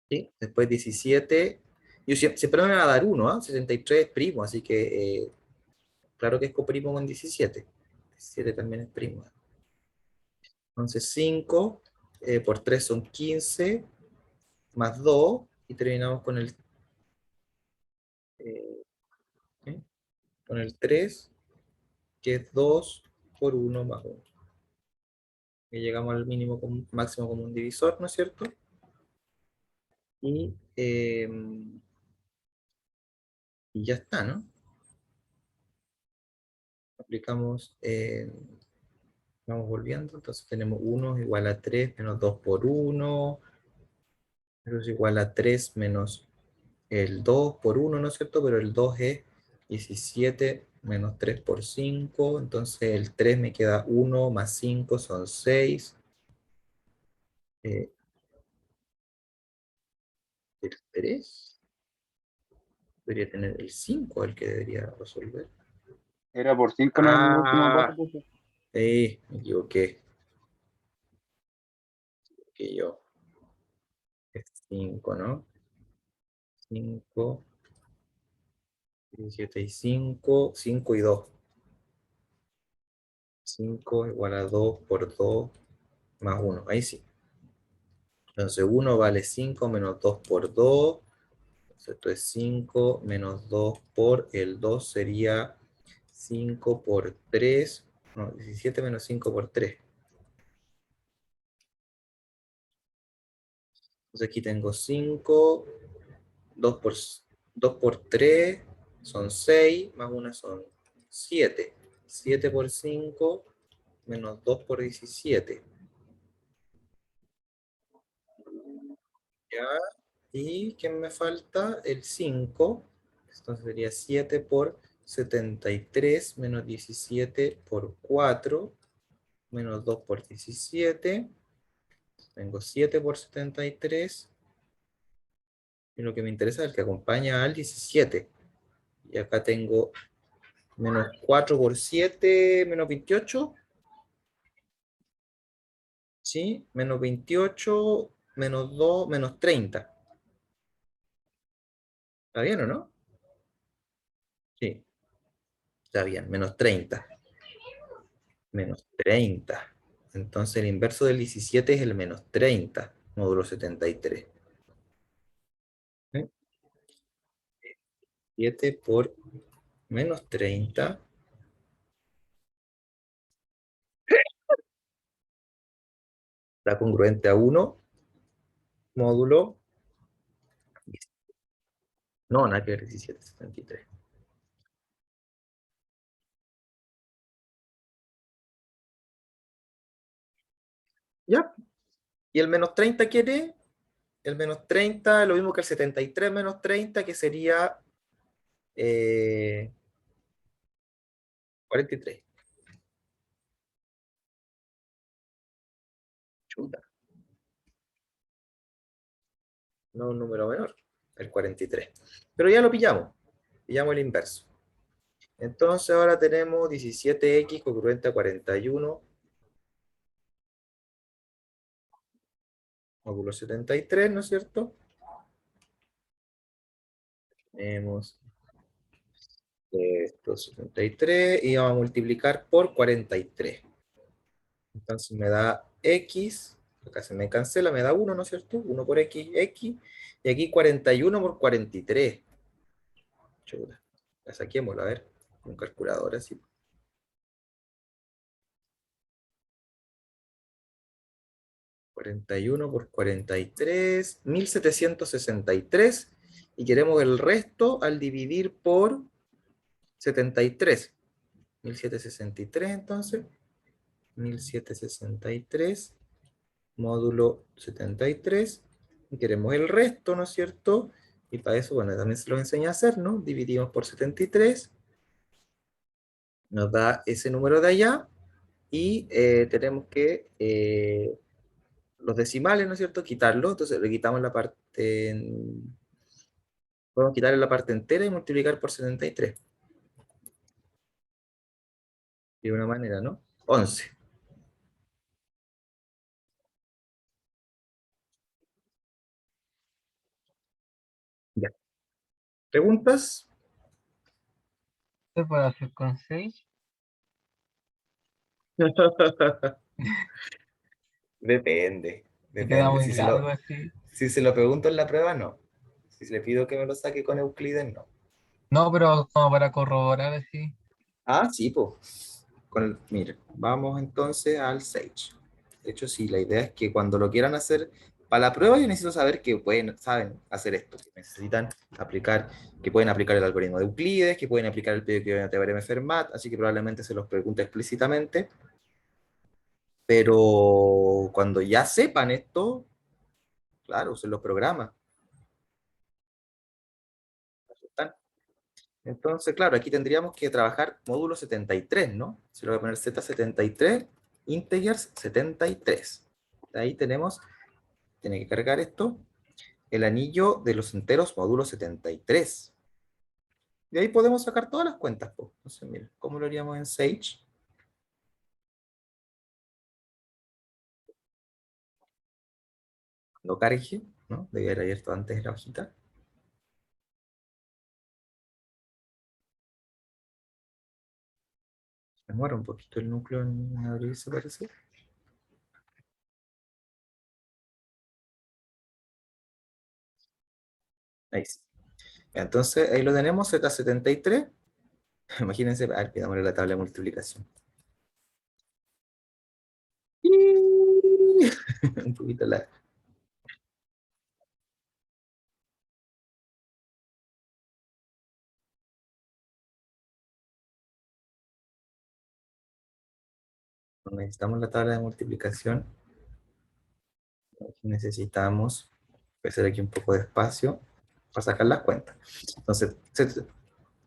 ¿Sí? Después 17. Yo siempre me va a dar 1, ¿eh? 63 es primo, así que claro que es coprimo con 17. 17 también es primo. Entonces 5 por 3 son 15, más 2, y terminamos eh, ¿sí? Con el 3, que es 2 por 1 más 1. Y llegamos al mínimo máximo común divisor, ¿no es cierto? Y ya está, ¿no? Aplicamos, vamos volviendo, entonces tenemos 1 igual a 3 menos 2 por 1, eso es igual a 3 menos el 2 por 1, ¿no es cierto? Pero el 2 es 17 menos 3 por 5, entonces el 3 me queda 1 más 5 son 6. El 3 debería tener el 5, el que debería resolver. Era por 5 en el último Ah, paso, profe. me equivoqué. Que yo. Es 5, ¿no? 5 17 y 5, 5 y 2. 5 igual a 2 por 2 más 1. Ahí sí. Entonces 1 vale 5 menos 2 por 2. Entonces esto es 5 menos 2 por el 2 sería 5 por 3. No, 17 menos 5 por 3. Entonces aquí tengo 5, 2 por 3 son 6, más 1 son 7. 7 por 5 menos 2 por 17. ¿Ya? ¿Y qué me falta? El 5. Entonces sería 7 por 73 menos 17 por 4 menos 2 por 17. Tengo 7 por 73. Y lo que me interesa es el que acompaña al 17. Y acá tengo menos 4 por 7, menos 28. ¿Sí? Menos 28, menos 2, menos 30. ¿Está bien o no? Sí, está bien. Menos 30. Menos 30. Entonces el inverso del 17 es el menos 30, módulo 73. ¿Sí? 7 por menos 30 da congruente a 1, módulo. No, nada que ver, 17, 73. ¿Ya? ¿Y el menos 30 quiere? El menos 30 lo mismo que el 73 menos 30, que sería 43. Chuta, no un número menor, el 43. Pero ya lo pillamos el inverso. Entonces ahora tenemos 17x congruente a 41, módulo 73, ¿no es cierto? Tenemos esto 73 y vamos a multiplicar por 43. Entonces me da x, acá se me cancela, me da 1, ¿no es cierto? 1 por x, x, y aquí 41 por 43. Chuta, la saquémosla, a ver, con calculadora, así. 41 por 43, 1763, y queremos el resto al dividir por 73. 1763 entonces, 1763 módulo 73, y queremos el resto, ¿no es cierto? Y para eso, bueno, también se lo enseña a hacer, ¿no? Dividimos por 73, nos da ese número de allá, y tenemos que los decimales, ¿no es cierto? Quitarlos, entonces le quitamos la parte, podemos quitarle la parte entera y multiplicar por 73. De una manera, ¿no? 11. Ya. ¿Preguntas? ¿Se puede hacer con 6? Depende, ¿Te queda depende. muy largo así? Si se lo pregunto en la prueba, no. Si le pido que me lo saque con Euclides, no. No, pero como para corroborar así. Ah, sí, pues. Mire, vamos entonces al Sage. De hecho, sí, la idea es que cuando lo quieran hacer para la prueba, yo necesito saber que saben hacer esto, que necesitan aplicar, que pueden aplicar el algoritmo de Euclides, que pueden aplicar el teorema de Fermat, así que probablemente se los pregunte explícitamente. Pero cuando ya sepan esto, claro, se los programa. Entonces, claro, aquí tendríamos que trabajar módulo 73, ¿no? Se lo voy a poner Z73, integers 73. Ahí tenemos, tiene que cargar esto, el anillo de los enteros módulo 73. De ahí podemos sacar todas las cuentas, pues. Entonces, mira, ¿cómo lo haríamos en Sage? Lo cargue, ¿no? Debe haber abierto antes la hojita. Demora un poquito el núcleo en abrirse, parece. Ahí sí. Entonces, ahí lo tenemos, Z73. Imagínense, a ver, pidámosle la tabla de multiplicación. Un poquito la... Necesitamos la tabla de multiplicación. Aquí necesitamos hacer aquí un poco de espacio para sacar las cuentas. Entonces,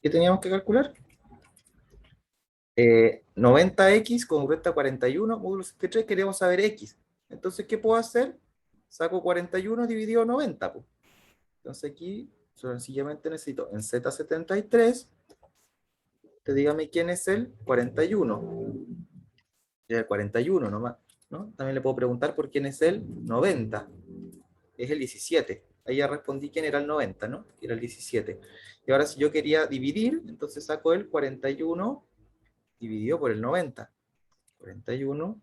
¿qué teníamos que calcular? 90x con recta 41, módulo 63, queremos saber x. Entonces, ¿qué puedo hacer? Saco 41 dividido 90. Pues. Entonces aquí, sencillamente necesito en Z73, dígame quién es el 41. Ya el 41 nomás, ¿no? También le puedo preguntar por quién es el 90. Es el 17. Ahí ya respondí quién era el 90, ¿no? Que era el 17. Y ahora si yo quería dividir, entonces saco el 41 dividido por el 90. 41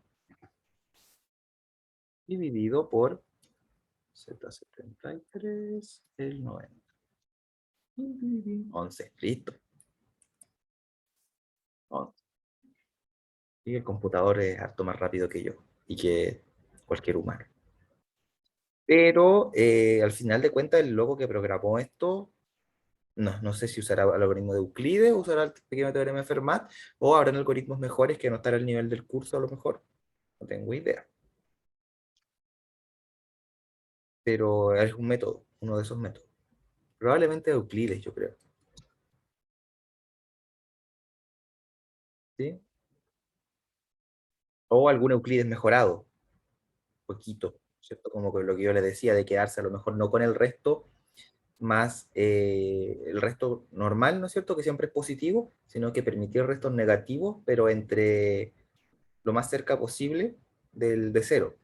dividido por Z73, el 90. 11, listo. 11. Y el computador es harto más rápido que yo y que cualquier humano. Pero al final de cuentas, el loco que programó esto, no sé si usará el algoritmo de Euclides, usará el pequeño teorema de Fermat, o habrán algoritmos mejores que no estarán al nivel del curso a lo mejor. No tengo idea. Pero es un método, uno de esos métodos. Probablemente Euclides, yo creo. ¿Sí? O algún Euclides mejorado, poquito, ¿cierto? Como con lo que yo les decía, de quedarse a lo mejor no con el resto, más el resto normal, ¿no es cierto? Que siempre es positivo, sino que permitir restos negativos, pero entre lo más cerca posible de cero.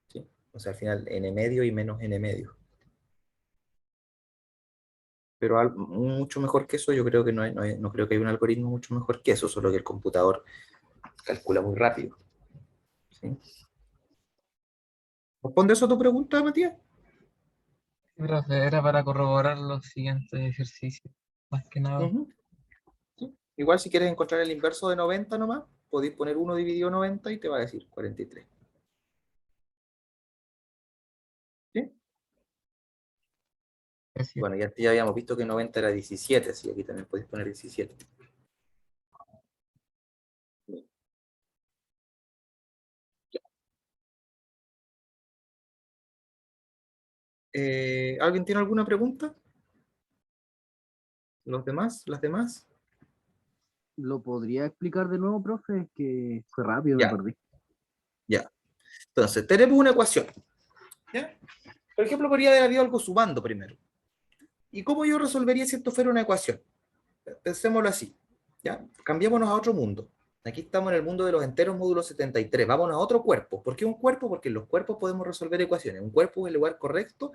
¿Sí? O sea, al final n medio y menos n medio. Pero mucho mejor que eso, yo creo que no creo que haya un algoritmo mucho mejor que eso, solo que el computador calcula muy rápido. ¿Sí? ¿Responde eso a tu pregunta, Matías? Sí, profe, era para corroborar los siguientes ejercicios, más que nada. Ujú. ¿Sí? Igual si quieres encontrar el inverso de 90 nomás, podéis poner 1 dividido 90 y te va a decir 43. ¿Sí? Gracias. Bueno, ya habíamos visto que 90 era 17, así que aquí también podéis poner 17. ¿Alguien tiene alguna pregunta? ¿Los demás? ¿Las demás? ¿Lo podría explicar de nuevo, profe? Es que fue rápido, me Ya, perdí. ya. Entonces, tenemos una ecuación. ¿Ya? Por ejemplo, podría haber habido algo sumando primero. ¿Y cómo yo resolvería si esto fuera una ecuación? Pensémoslo así. ¿Ya? Cambiémonos a otro mundo. Aquí estamos en el mundo de los enteros módulo 73. Vámonos a otro cuerpo. ¿Por qué un cuerpo? Porque en los cuerpos podemos resolver ecuaciones. Un cuerpo es el lugar correcto.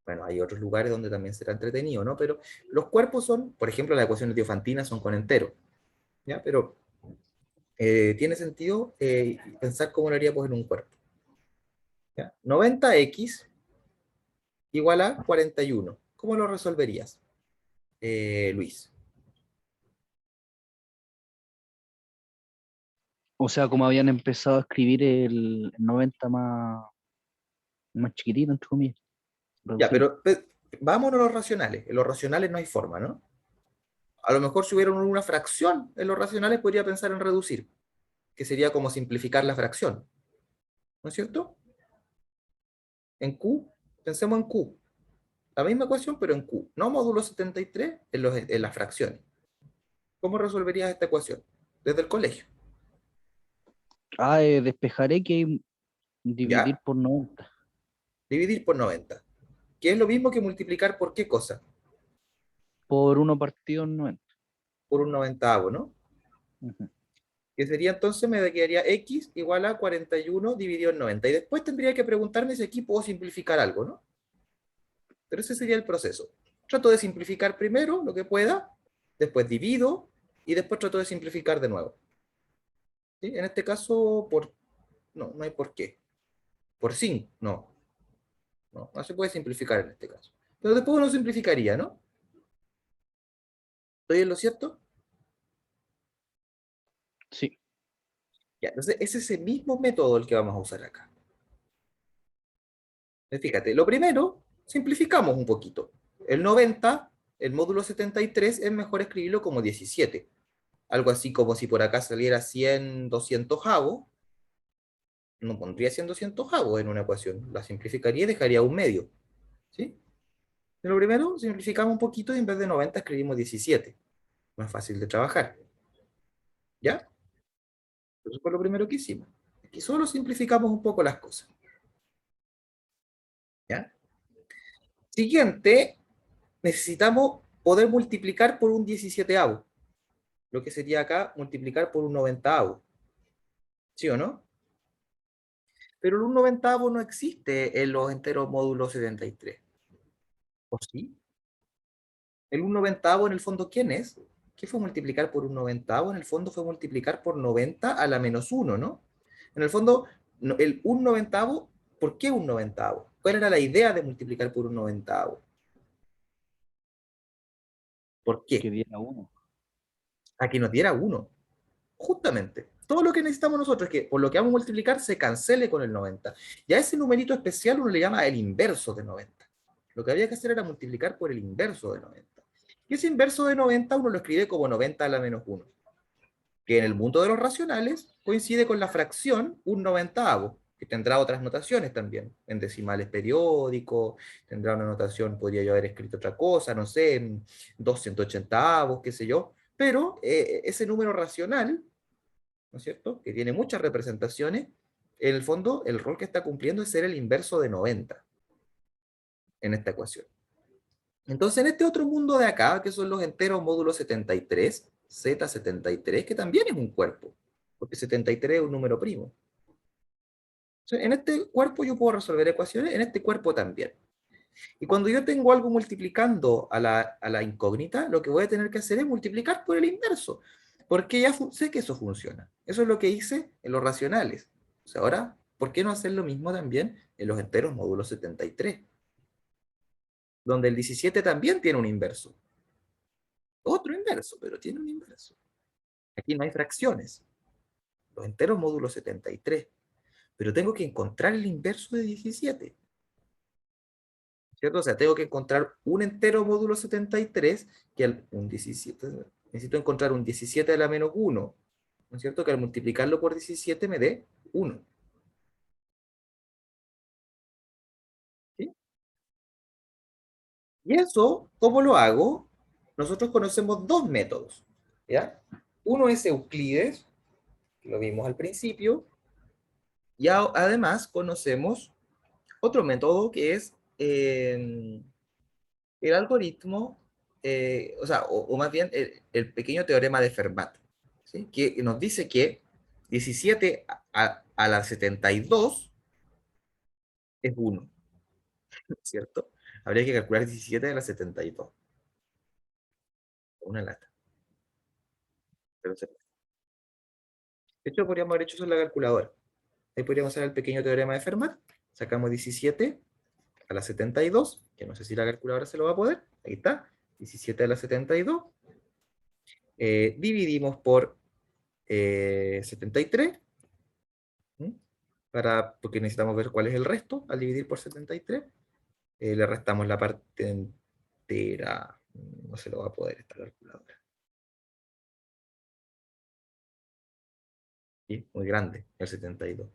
Bueno, hay otros lugares donde también será entretenido, ¿no? Pero los cuerpos son, por ejemplo, las ecuaciones diofantinas son con enteros. ¿Ya? Pero tiene sentido pensar cómo lo haríamos en un cuerpo. ¿Ya? 90x igual a 41. ¿Cómo lo resolverías, Luis? O sea, como habían empezado a escribir el 90 más chiquitito, entre comillas. Ya, Reducido. pero vámonos a los racionales. En los racionales no hay forma, ¿no? A lo mejor si hubiera una fracción en los racionales podría pensar en reducir, que sería como simplificar la fracción. ¿No es cierto? En Q, pensemos en Q. La misma ecuación, pero en Q. No módulo 73 en las fracciones. ¿Cómo resolverías esta ecuación? Desde el colegio. Despejaré que dividir ¿Ya? por 90. Dividir por 90. Que es lo mismo que multiplicar por qué cosa? Por 1 partido en 90. Por un noventavo, ¿no? Ujú. Que sería entonces, me quedaría x igual a 41 dividido en 90. Y después tendría que preguntarme si aquí puedo simplificar algo, ¿no? Pero ese sería el proceso. Trato de simplificar primero lo que pueda, después divido y después trato de simplificar de nuevo. ¿Sí? En este caso, no, no hay por qué. Por 5, no. No, no se puede simplificar en este caso. Pero después uno simplificaría, ¿no? ¿Estoy en lo cierto? Sí, Ya, entonces es ese mismo método el que vamos a usar acá. Fíjate, lo primero, simplificamos un poquito. El 90, el módulo 73, es mejor escribirlo como 17. Algo así como si por acá saliera 100, 200 avos, no pondría 100, 200 avos en una ecuación. La simplificaría y dejaría un medio. ¿Sí? Lo primero, simplificamos un poquito y en vez de 90 escribimos 17. Más fácil de trabajar. ¿Ya? Eso fue lo primero que hicimos. Aquí solo simplificamos un poco las cosas. ¿Ya? Siguiente, necesitamos poder multiplicar por un 17avo. Lo que sería acá multiplicar por un 90avo. ¿Sí o no? Pero el 1/90 no existe en los enteros módulos 73. ¿O sí? El 1/90 en el fondo, ¿quién es? ¿Qué fue multiplicar por un 90? En el fondo fue multiplicar por 90 a la menos 1, ¿no? En el fondo, el 1/90, ¿por qué un 90? ¿Cuál era la idea de multiplicar por un 90? ¿Por que qué? diera 1. A que nos diera 1. Justamente. Todo lo que necesitamos nosotros es que por lo que vamos a multiplicar se cancele con el 90. Y a ese numerito especial uno le llama el inverso de 90. Lo que había que hacer era multiplicar por el inverso de 90. Y ese inverso de 90 uno lo escribe como 90 a la menos 1, que en el mundo de los racionales coincide con la fracción un 90avo, que tendrá otras notaciones también, en decimales periódicos, tendrá una notación, podría yo haber escrito otra cosa, no sé, en 280avos, qué sé yo, pero ese número racional, ¿no es cierto?, que tiene muchas representaciones, en el fondo el rol que está cumpliendo es ser el inverso de 90 en esta ecuación. Entonces, en este otro mundo de acá, que son los enteros módulo 73, Z73, que también es un cuerpo, porque 73 es un número primo. Entonces, en este cuerpo yo puedo resolver ecuaciones, en este cuerpo también. Y cuando yo tengo algo multiplicando a la incógnita, lo que voy a tener que hacer es multiplicar por el inverso, porque ya sé que eso funciona. Eso es lo que hice en los racionales. O sea, ahora, ¿por qué no hacer lo mismo también en los enteros módulo 73? Donde el 17 también tiene un inverso. Otro inverso, pero tiene un inverso. Aquí no hay fracciones. Los enteros módulo 73. Pero tengo que encontrar el inverso de 17. ¿Cierto? O sea, tengo que encontrar un entero módulo 73 que un 17. Necesito encontrar un 17 a la menos 1. ¿No es cierto? Que al multiplicarlo por 17 me dé 1. ¿Sí? Y eso, ¿cómo lo hago? Nosotros conocemos dos métodos. ¿Ya? Uno es Euclides, que lo vimos al principio, y además conocemos otro método que es el algoritmo, o sea, o más bien el pequeño teorema de Fermat, ¿sí? Que nos dice que 17 a la 72 es 1, ¿cierto? Habría que calcular 17 a la 72. Una lata. Pero de hecho, podríamos haber hecho eso en la calculadora. Ahí podríamos hacer el pequeño teorema de Fermat. Sacamos 17 a la 72, que no sé si la calculadora se lo va a poder. Ahí está. 17 a la 72. Dividimos por 73. Porque necesitamos ver cuál es el resto al dividir por 73. Le restamos la parte entera. No se lo va a poder esta calculadora. ¿Sí? Muy grande, el 72.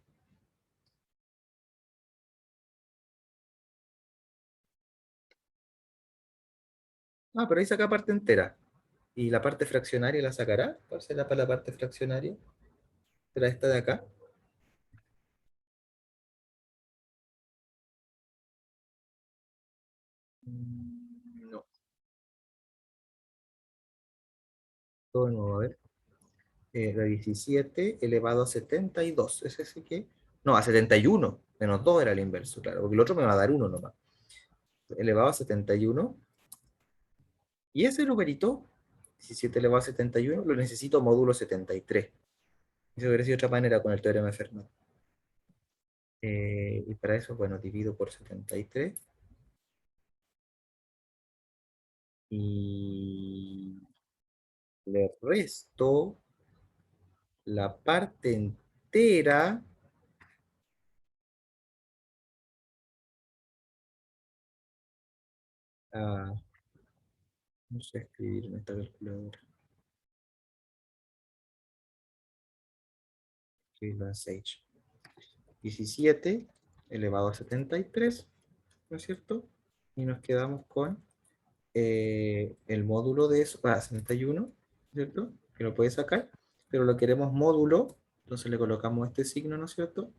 Ah, pero ahí saca parte entera. ¿Y la parte fraccionaria la sacará? ¿Cuál será para la parte fraccionaria? ¿Será esta de acá? No. Todo de nuevo, a ver. La 17 elevado a 72. ¿Es ese qué? No, a 71. Menos 2 era el inverso, claro. Porque el otro me va a dar 1 nomás. Elevado a 71. Y ese numerito, 17 elevado a 71, lo necesito módulo 73. Eso hubiera sido otra manera con el teorema de Fermat. Y para eso, bueno, divido por 73. Y le resto la parte entera a... No sé escribir en esta calculadora. Escribirlo en Sage. 17 elevado a 73, ¿no es cierto? Y nos quedamos con el módulo de eso, 71, ¿cierto? Que lo puede sacar, pero lo queremos módulo, entonces le colocamos este signo, ¿no es cierto?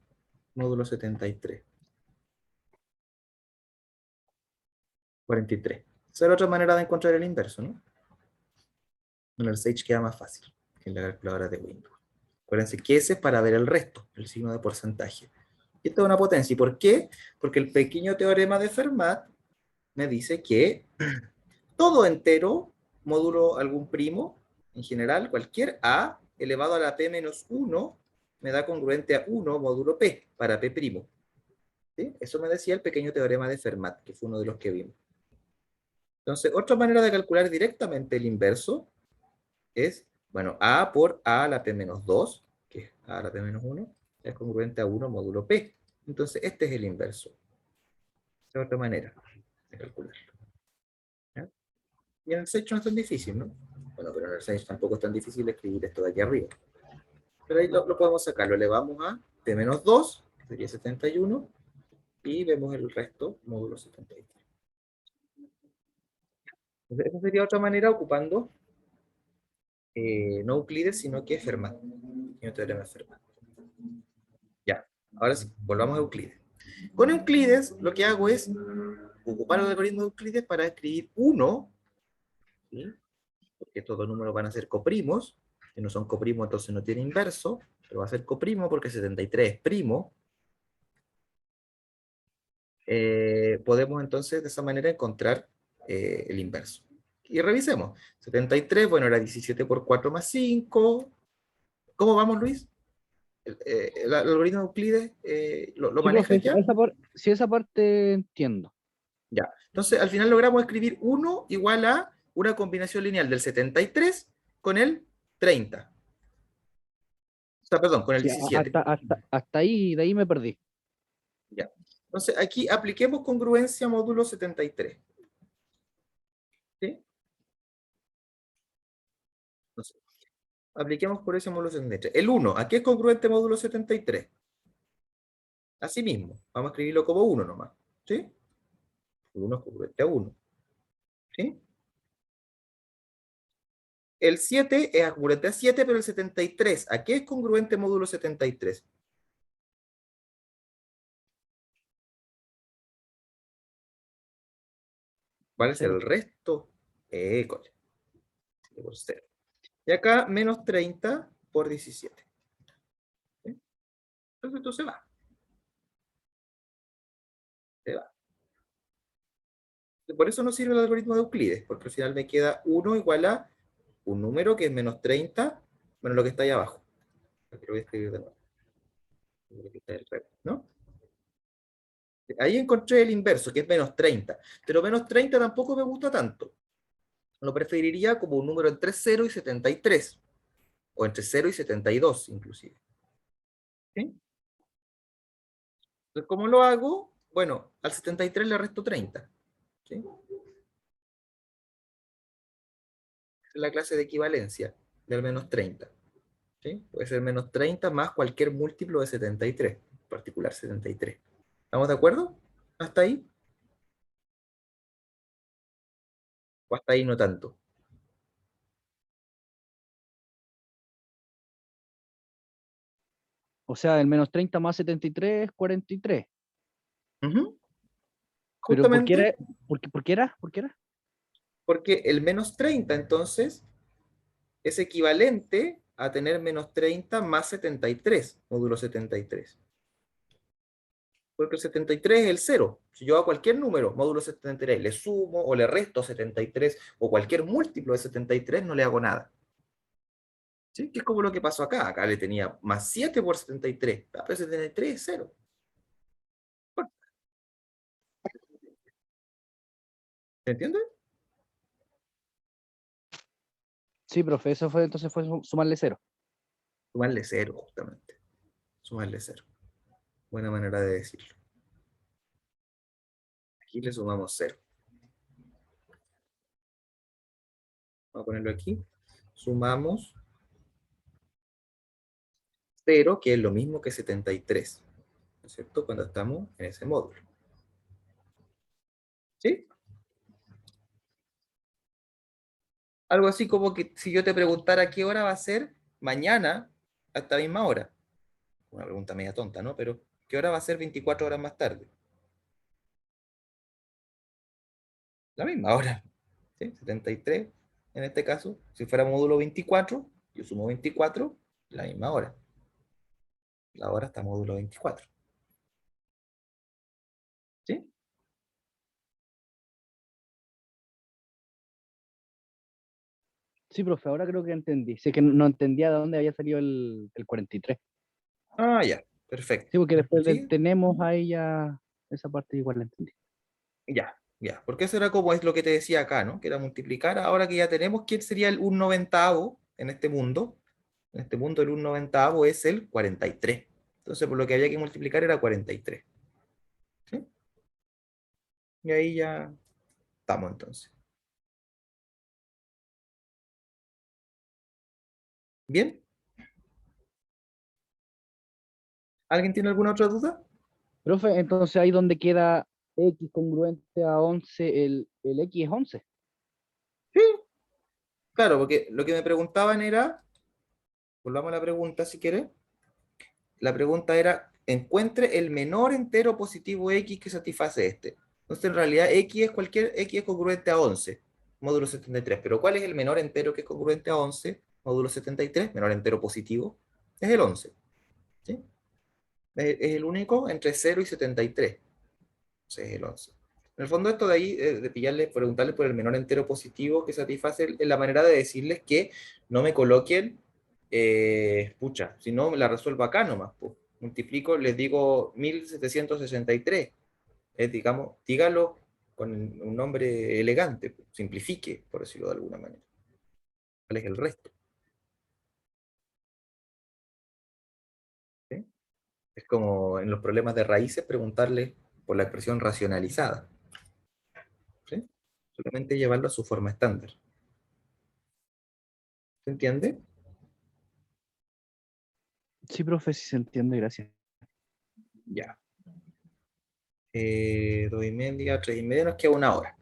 Módulo 73. 43. Esa era otra manera de encontrar el inverso, ¿no? En el Sage queda más fácil que en la calculadora de Windows. Acuérdense que ese es para ver el resto, el signo de porcentaje. Y esto es una potencia. ¿Y por qué? Porque el pequeño teorema de Fermat me dice que todo entero, módulo algún primo, en general, cualquier A elevado a la P menos 1, me da congruente a 1 módulo P, para P'. ¿Sí? Eso me decía el pequeño teorema de Fermat, que fue uno de los que vimos. Entonces, otra manera de calcular directamente el inverso es, bueno, A por A a la P menos 2, que es A a la P menos 1, es congruente a 1 módulo P. Entonces, este es el inverso. Esa es otra manera de calcularlo. ¿Ya? Y en el Sage no es tan difícil, ¿no? Bueno, pero en el Sage tampoco es tan difícil escribir esto de aquí arriba. Pero ahí lo podemos sacar, lo elevamos a P menos 2, que sería 71, y vemos el resto, módulo 73. Entonces, esa sería otra manera ocupando no Euclides, sino que Fermat. Y el teorema de Fermat. Ya, ahora sí, volvamos a Euclides. Con Euclides, lo que hago es ocupar el algoritmo de Euclides para escribir 1, ¿sí? Porque estos números van a ser coprimos, que no son coprimos, entonces no tiene inverso, pero va a ser coprimo porque 73 es primo. Podemos entonces de esa manera encontrar el inverso. Y revisemos. 73, bueno, era 17 por 4 más 5. ¿Cómo vamos, Luis? El algoritmo de Euclides lo Sí, maneja profe, ya. sí, esa parte entiendo. Ya. Entonces, al final logramos escribir 1 igual a una combinación lineal del 73 con el 30. O sea, perdón, con el Sí, 17. hasta ahí, de ahí me perdí. Ya. Entonces, aquí apliquemos congruencia módulo 73. ¿Sí? Entonces, apliquemos por ese módulo 73. El 1, ¿a qué es congruente módulo 73? Así mismo, vamos a escribirlo como 1 nomás. ¿Sí? El 1 es congruente a 1. ¿Sí? El 7 es congruente a 7, pero el 73, ¿a qué es congruente módulo 73? ¿Cuál es el resto? École. Por 0. Y acá menos 30 por 17. ¿Sí? Entonces esto se va. Se va. Por eso no sirve el algoritmo de Euclides, porque al final me queda 1 igual a un número que es menos 30, menos lo que está ahí abajo. Lo voy a escribir de nuevo. Lo que está del revés, ¿no? Ahí encontré el inverso, que es menos 30. Pero menos 30 tampoco me gusta tanto. Lo preferiría como un número entre 0 y 73. O entre 0 y 72, inclusive. ¿Sí? Entonces, ¿cómo lo hago? Bueno, al 73 le resto 30. ¿Sí? Es la clase de equivalencia del menos 30. ¿Sí? Puede ser menos 30 más cualquier múltiplo de 73, en particular 73. ¿Estamos de acuerdo? ¿Hasta ahí? ¿O hasta ahí no tanto? O sea, el menos 30 más 73 es 43. Ujú. Pero ¿por qué Justamente era? ¿Por qué era? ¿Por qué era? porque el menos 30 entonces es equivalente a tener menos 30 más 73, módulo 73. Porque el 73 es el 0. Si yo a cualquier número, módulo 73, le sumo o le resto 73 o cualquier múltiplo de 73, no le hago nada. ¿Sí? Que es como lo que pasó acá. Acá le tenía más 7 por 73. Ah, pero 73 es 0. ¿Se entiende? Sí, profe, eso fue, entonces fue sumarle 0. Sumarle 0, justamente. Sumarle 0. Buena manera de decirlo. Aquí le sumamos 0. Vamos a ponerlo aquí. Sumamos 0, que es lo mismo que 73. ¿No es cierto? Cuando estamos en ese módulo. ¿Sí? Algo así como que si yo te preguntara qué hora va a ser mañana a esta misma hora. Una pregunta media tonta, ¿no? Pero ¿qué hora va a ser 24 horas más tarde? La misma hora. ¿Sí? 73 en este caso. Si fuera módulo 24, yo sumo 24, la misma hora. La hora está módulo 24. ¿Sí? Sí, profe, ahora creo que entendí. Sí, que no entendía de dónde había salido el 43. Ah, ya. Perfecto. Sí, porque después del ¿Sí? tenemos ahí ya esa parte igual la entendí. Ya, ya. Porque eso era como es lo que te decía acá, ¿no? Que era multiplicar. Ahora que ya tenemos, ¿quién sería el 1/90 en este mundo? En este mundo el 1/90 es el 43. Entonces, por lo que había que multiplicar era 43. ¿Sí? Y ahí ya estamos entonces. ¿Bien? ¿Alguien tiene alguna otra duda? Profe, entonces ahí donde queda x congruente a 11, el x es 11. Sí. Claro, porque lo que me preguntaban era, volvamos a la pregunta si quieres. La pregunta era, encuentre el menor entero positivo x que satisface este. Entonces, en realidad, x es congruente a 11, módulo 73. Pero ¿cuál es el menor entero que es congruente a 11, módulo 73? Menor entero positivo, es el 11. ¿Sí? Es el único entre 0 y 73. Entonces, es el 11. En el fondo, esto de ahí, de pillarle, preguntarle por el menor entero positivo que satisface, es la manera de decirles que no me coloquen, pucha, si no, me la resuelvo acá nomás, po. Multiplico, les digo 1763. Digamos, dígalo con un nombre elegante, po. Simplifique, por decirlo de alguna manera. ¿Cuál es el resto? ¿Sí? Es como en los problemas de raíces preguntarle por la expresión racionalizada. ¿Sí? Solamente llevarlo a su forma estándar. ¿Se entiende? Sí, profe, sí se entiende, gracias. Ya. 2:30, 3:30, nos queda una hora.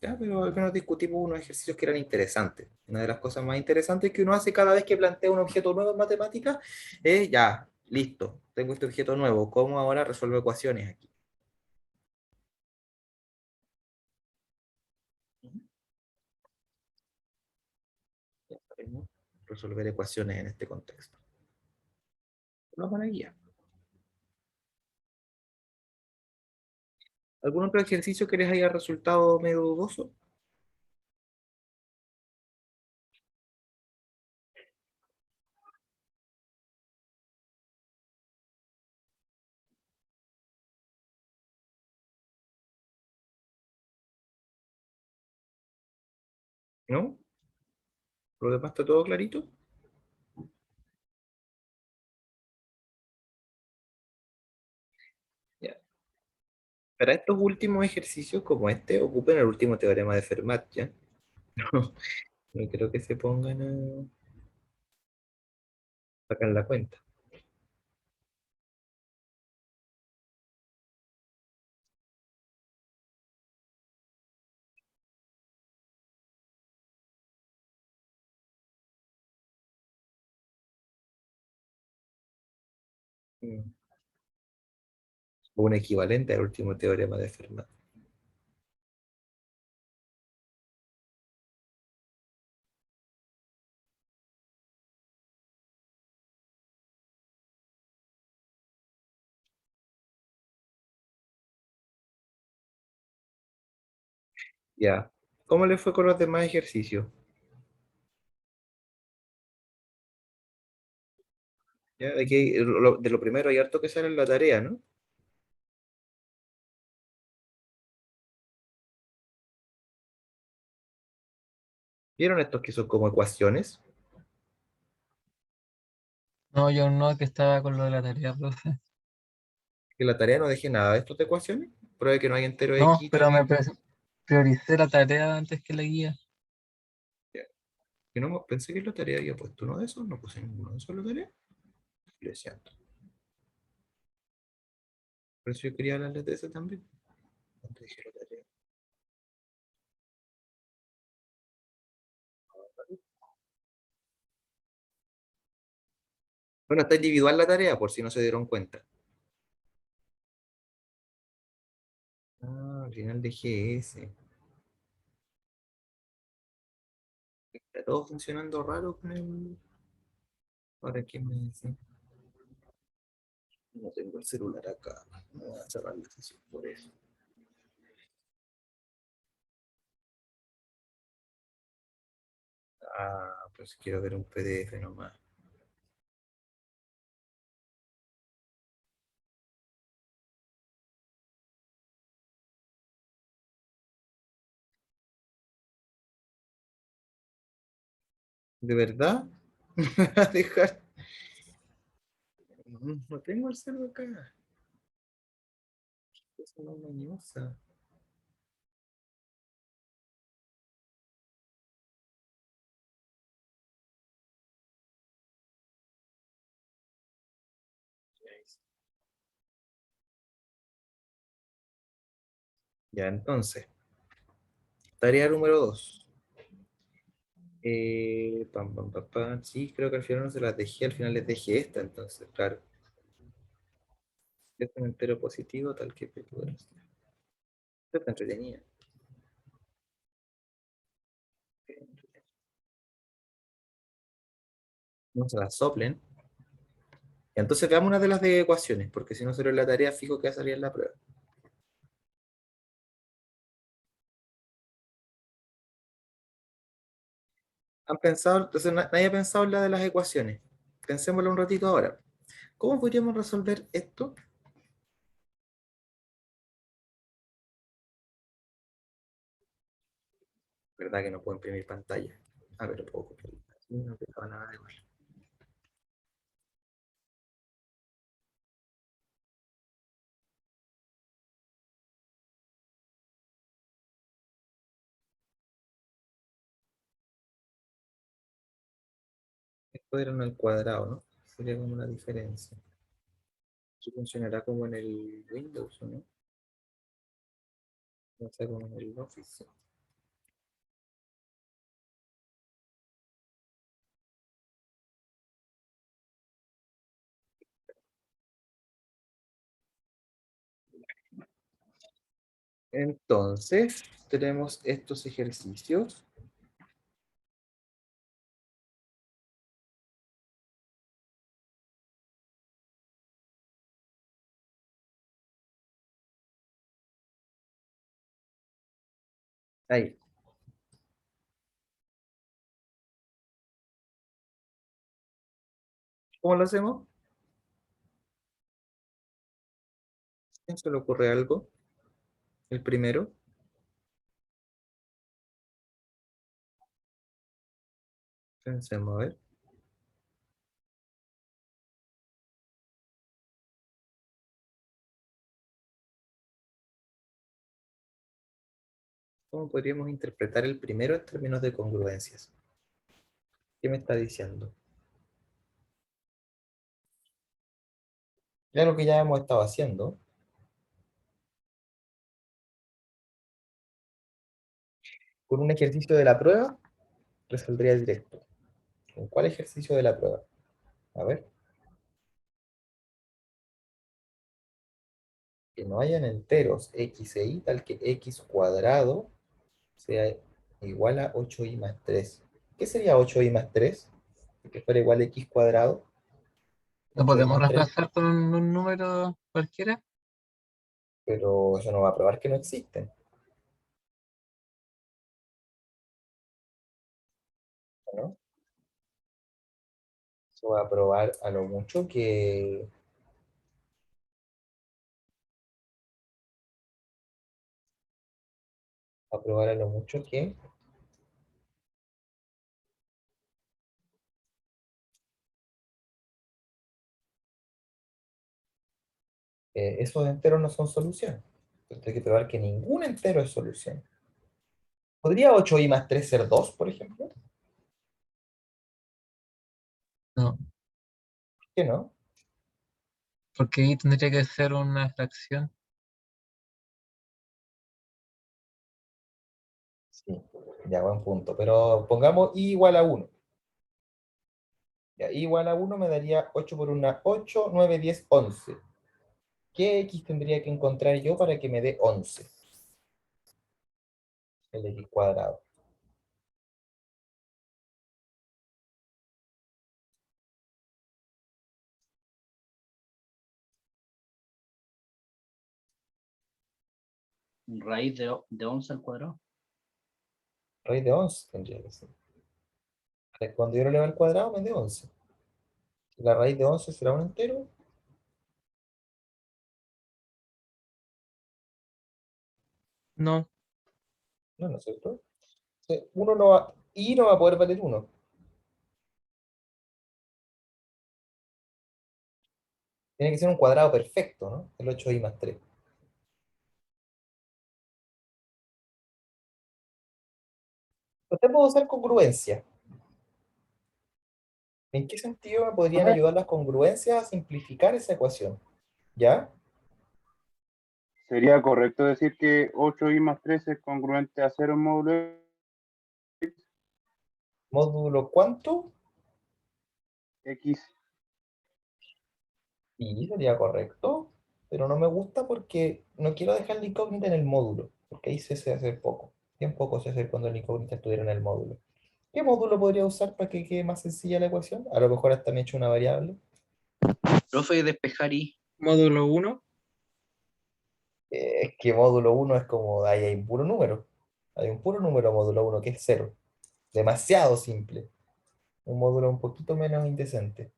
¿Ya? Pero al menos discutimos unos ejercicios que eran interesantes. Una de las cosas más interesantes que uno hace cada vez que plantea un objeto nuevo en matemáticas es, ya, listo, tengo este objeto nuevo, ¿cómo ahora resuelvo ecuaciones aquí? Ya sabemos resolver ecuaciones en este contexto. Una buena guía. ¿Algún otro ejercicio que les haya resultado medio dudoso? ¿No? ¿Por lo demás está todo clarito? Ya. Para estos últimos ejercicios como este, ocupen el último teorema de Fermat, ¿ya? No creo que se pongan a sacar la cuenta. Mm. O un equivalente al último teorema de Fermat. Ya. ¿Cómo le fue con los demás ejercicios? Ya, aquí, de lo primero hay harto que sale en la tarea, ¿no? ¿Vieron estos que son como ecuaciones? No, yo no, que estaba con lo de la tarea, profe. Que la tarea no deje nada de estas ecuaciones. Pruebe que no hay entero No, X pero tal. prioricé la tarea antes que la guía. Que no, pensé que en la tarea había puesto uno de esos, no puse ninguno de esos en la tarea. Lo siento. Por eso yo quería hablarles de ese también. Antes dije la tarea. Bueno, está individual la tarea, por si no se dieron cuenta. Ah, al final dejé ese. Está todo funcionando raro con el. Ahora, ¿qué me dice? No tengo el celular acá. Me voy a cerrar la sesión por eso. Ah, pues quiero ver un PDF nomás. ¿De verdad? ¿Me vas a dejar? No tengo el celular acá. Es una mañosa. Ya, entonces, tarea número 2. Pam, pam, pam, pam. Sí, creo que al final no se las dejé, al final les dejé esta, entonces, claro. Es un entero positivo, tal que P2. Esta está entretenida. No se las soplen. Entonces veamos una de las de ecuaciones, porque si no solo en la tarea fijo que va a salir en la prueba. ¿Han pensado? Entonces nadie ha pensado en la de las ecuaciones. Pensémoslo un ratito ahora. ¿Cómo podríamos resolver esto? ¿Verdad que no puedo imprimir pantalla? A ver, lo puedo copiar. No pegaba nada de igual. Esto era en el cuadrado, ¿no? Sería como una diferencia. Eso funcionará como en el Windows, ¿o no? O sea, como en el Office. Entonces, tenemos estos ejercicios. Ahí. ¿Cómo lo hacemos? ¿Quién se le ocurre algo? El primero. Pensemos, a ver. ¿Cómo podríamos interpretar el primero en términos de congruencias? ¿Qué me está diciendo? Ya lo que ya hemos estado haciendo. Con un ejercicio de la prueba, resolvería directo. ¿Con cuál ejercicio de la prueba? A ver. Que no hayan enteros x e y, tal que x cuadrado sea igual a 8y más 3. ¿Qué sería 8y más 3? Que fuera igual a x cuadrado. ¿Lo 8y podemos más 3. reemplazar con un número cualquiera? Pero eso no va a probar que no existen, ¿no? Eso va a probar a lo mucho que... Va a probar a lo mucho que... esos enteros no son solución. Entonces hay que probar que ningún entero es solución. ¿Podría 8i más 3 ser 2, por ejemplo? No, ¿Por qué no? porque ahí tendría que ser una fracción. Sí, ya buen punto. Pero pongamos i igual a 1. Ya, i igual a 1 me daría 8 por 1, 8, 9, 10, 11. ¿Qué x tendría que encontrar yo para que me dé 11? El x cuadrado. Raíz de 11 al cuadrado. Raíz de 11 tendría que ser. Cuando yo lo eleva al cuadrado me dé 11. La raíz de 11 será un entero. No, No, ¿no es cierto? Entonces, uno no va, y no va a poder valer 1. Tiene que ser un cuadrado perfecto, ¿no? El 8i más 3. Usted puede usar congruencia. ¿En qué sentido me podrían ayudar las congruencias a simplificar esa ecuación? ¿Ya? ¿Sería correcto decir que 8i más 3 es congruente a 0 módulo ¿Módulo cuánto? x? Sí, sería correcto, pero no me gusta porque no quiero dejar la incógnita en el módulo, porque ahí se hace poco. Bien poco se hace cuando la incógnita estuviera en el módulo. ¿Qué módulo podría usar para que quede más sencilla la ecuación? A lo mejor hasta me he hecho una variable. Profe, despejar y módulo 1. Es que módulo uno es como, ahí hay un puro número. Hay un puro número módulo uno que es cero. Demasiado simple. Un módulo un poquito menos indecente.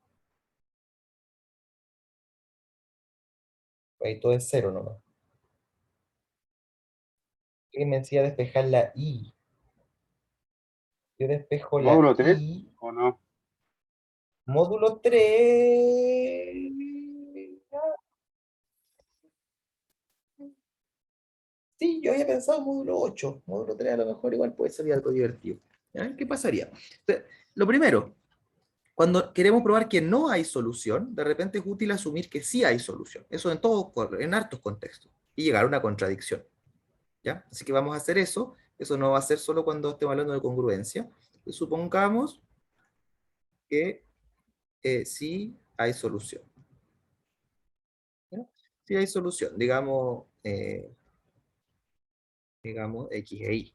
Ahí todo es cero nomás. Y me decía despejar la i. Yo despejo la ¿Módulo 3 i. o no? Módulo 3. Sí, yo había pensado módulo 8. Módulo 3 a lo mejor igual puede salir algo divertido. ¿Ya? ¿Qué pasaría? Lo primero, cuando queremos probar que no hay solución, de repente es útil asumir que sí hay solución. Eso en hartos contextos. Y llegar a una contradicción. ¿Ya? Así que vamos a hacer eso. Eso no va a ser solo cuando estemos hablando de congruencia. Supongamos que sí hay solución. ¿Ya? Sí hay solución. Digamos X e Y.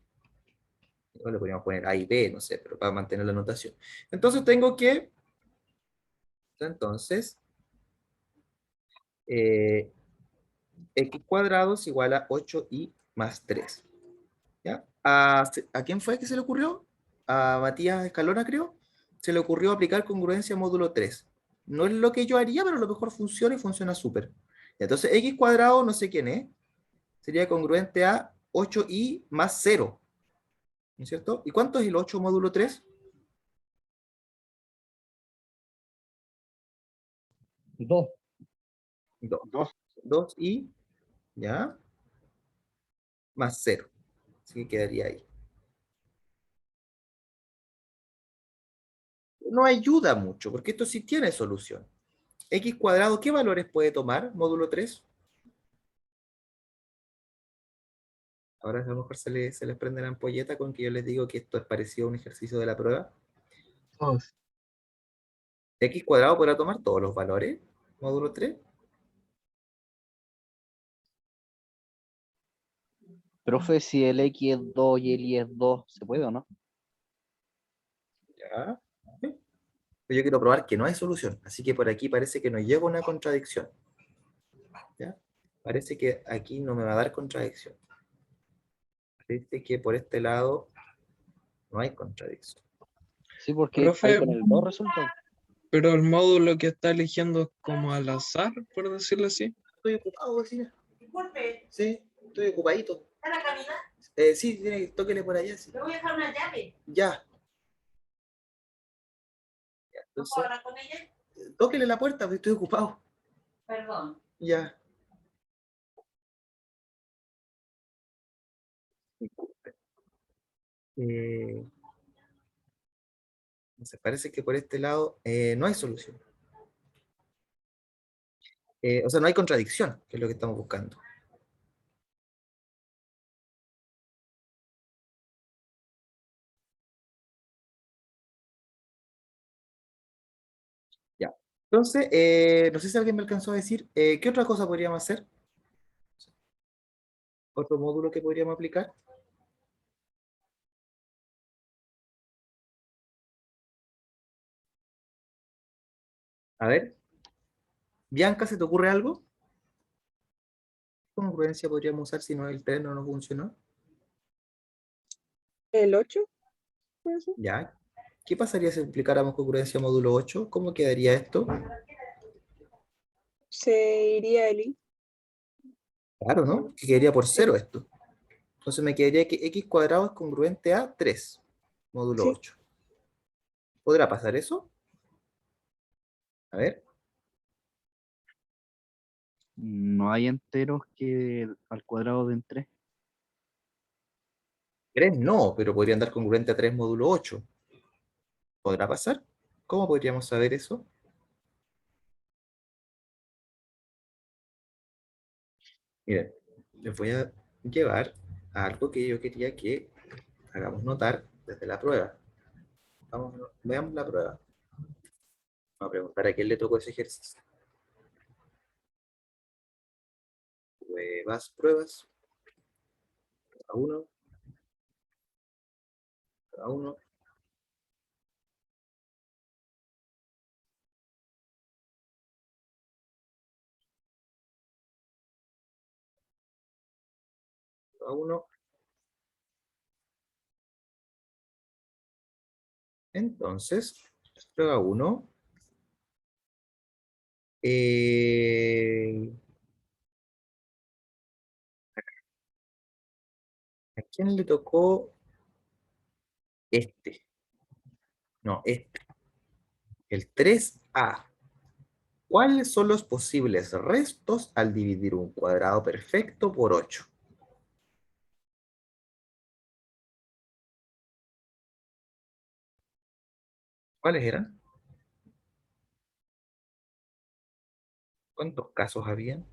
O le podríamos poner A y B, no sé, pero para mantener la notación. Entonces tengo que, entonces, eh, x cuadrado es igual a 8i más 3. ¿Ya? ¿A quién fue que se le ocurrió? A Matías Escalona, creo. Se le ocurrió aplicar congruencia módulo 3. No es lo que yo haría, pero a lo mejor funciona y funciona súper. Entonces, x cuadrado, no sé quién es, sería congruente a 8i más 0. ¿No es cierto? ¿Y cuánto es el 8 módulo 3? 2. 2. 2. 2i, ¿ya? Más 0. Así que quedaría ahí. No ayuda mucho, porque esto sí tiene solución. X cuadrado, ¿qué valores puede tomar módulo 3? Ahora a lo mejor se les prende la ampolleta con que yo les digo que esto es parecido a un ejercicio de la prueba. Todos. X cuadrado podrá tomar todos los valores, módulo 3. Profe, si el X es 2 y el Y es 2, ¿se puede o no? Ya. ¿Sí? Pero yo quiero probar que no hay solución, así que por aquí parece que nos llega una contradicción. ¿Ya? Parece que aquí no me va a dar contradicción. Parece que por este lado no hay contradicción. Sí, porque ahí Profe, con el 2 resulta. Pero el módulo que está eligiendo es como al azar, por decirlo así. Estoy ocupado, vecina. Disculpe, Sí, estoy ocupadito. ¿está la camina? Sí, tóquele por allá, sí. Le voy a dejar una llave. Ya. ¿No Entonces, puedo hablar con ella? tóquele la puerta, porque estoy ocupado. Perdón. Ya. Eh, Entonces, parece que por este lado no hay solución. O sea, no hay contradicción, que es lo que estamos buscando. Ya. Entonces, no sé si alguien me alcanzó a decir, ¿qué otra cosa podríamos hacer? ¿Otro módulo que podríamos aplicar? A ver, Bianca, ¿se te ocurre algo? ¿Qué congruencia podríamos usar si no el 3 no nos funcionó? ¿El 8? ¿Puede ser? Ya. ¿Qué pasaría si aplicáramos congruencia módulo 8? ¿Cómo quedaría esto? Se iría el I. Claro, ¿no? Que quedaría por cero esto. Entonces me quedaría que x cuadrado es congruente a 3, módulo Sí. 8. ¿Podrá pasar eso? A ver. No hay enteros que al cuadrado den 3. 3 no, pero podría andar congruente a 3 módulo 8. ¿Podrá pasar? ¿Cómo podríamos saber eso? Miren, les voy a llevar a algo que yo quería que hagamos notar desde la prueba. Vamos, veamos la prueba. Vamos a preguntar a quién le tocó ese ejercicio. Pruebas, pruebas. Cada uno, cada uno. Cada uno. Entonces, prueba 1. ¿A quién le tocó este? No, este. El 3A. ¿Cuáles son los posibles restos al dividir un cuadrado perfecto por 8? ¿Cuáles eran? ¿Cuántos casos habían?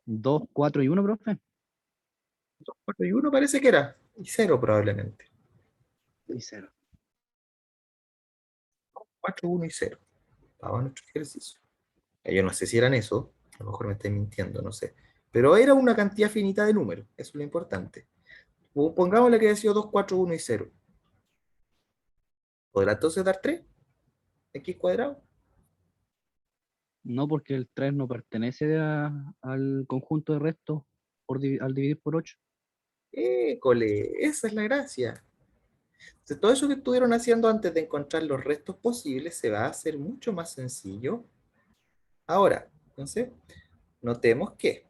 Dos, 4 y 1, profe. 4 y 1 parece que era. Y 0 probablemente. Y 0. 4, 1 y 0. Estaba nuestro ejercicio. Yo no sé si eran eso. A lo mejor me estoy mintiendo, no sé. Pero era una cantidad finita de números. Eso es lo importante. Pongámosle que haya sido 2, 4, 1 y 0. ¿Podrá entonces dar 3? ¿X cuadrado? No, porque el 3 no pertenece al conjunto de restos al dividir por 8. École, esa es la gracia. Entonces, todo eso que estuvieron haciendo antes de encontrar los restos posibles se va a hacer mucho más sencillo ahora. Entonces, notemos que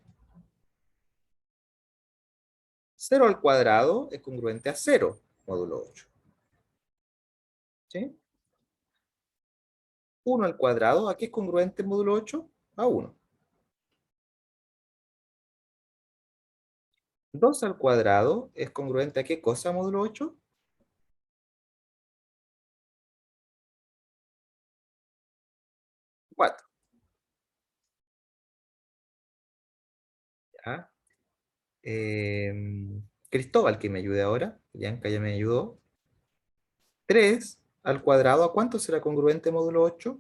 0 al cuadrado es congruente a 0, módulo 8. ¿Sí? 1 al cuadrado, ¿a qué es congruente el módulo 8? A 1. 2 al cuadrado es congruente a qué cosa, módulo 8? 4. ¿Ya? Cristóbal, que me ayude ahora. Bianca ya me ayudó. 3 al cuadrado, ¿a cuánto será congruente módulo 8?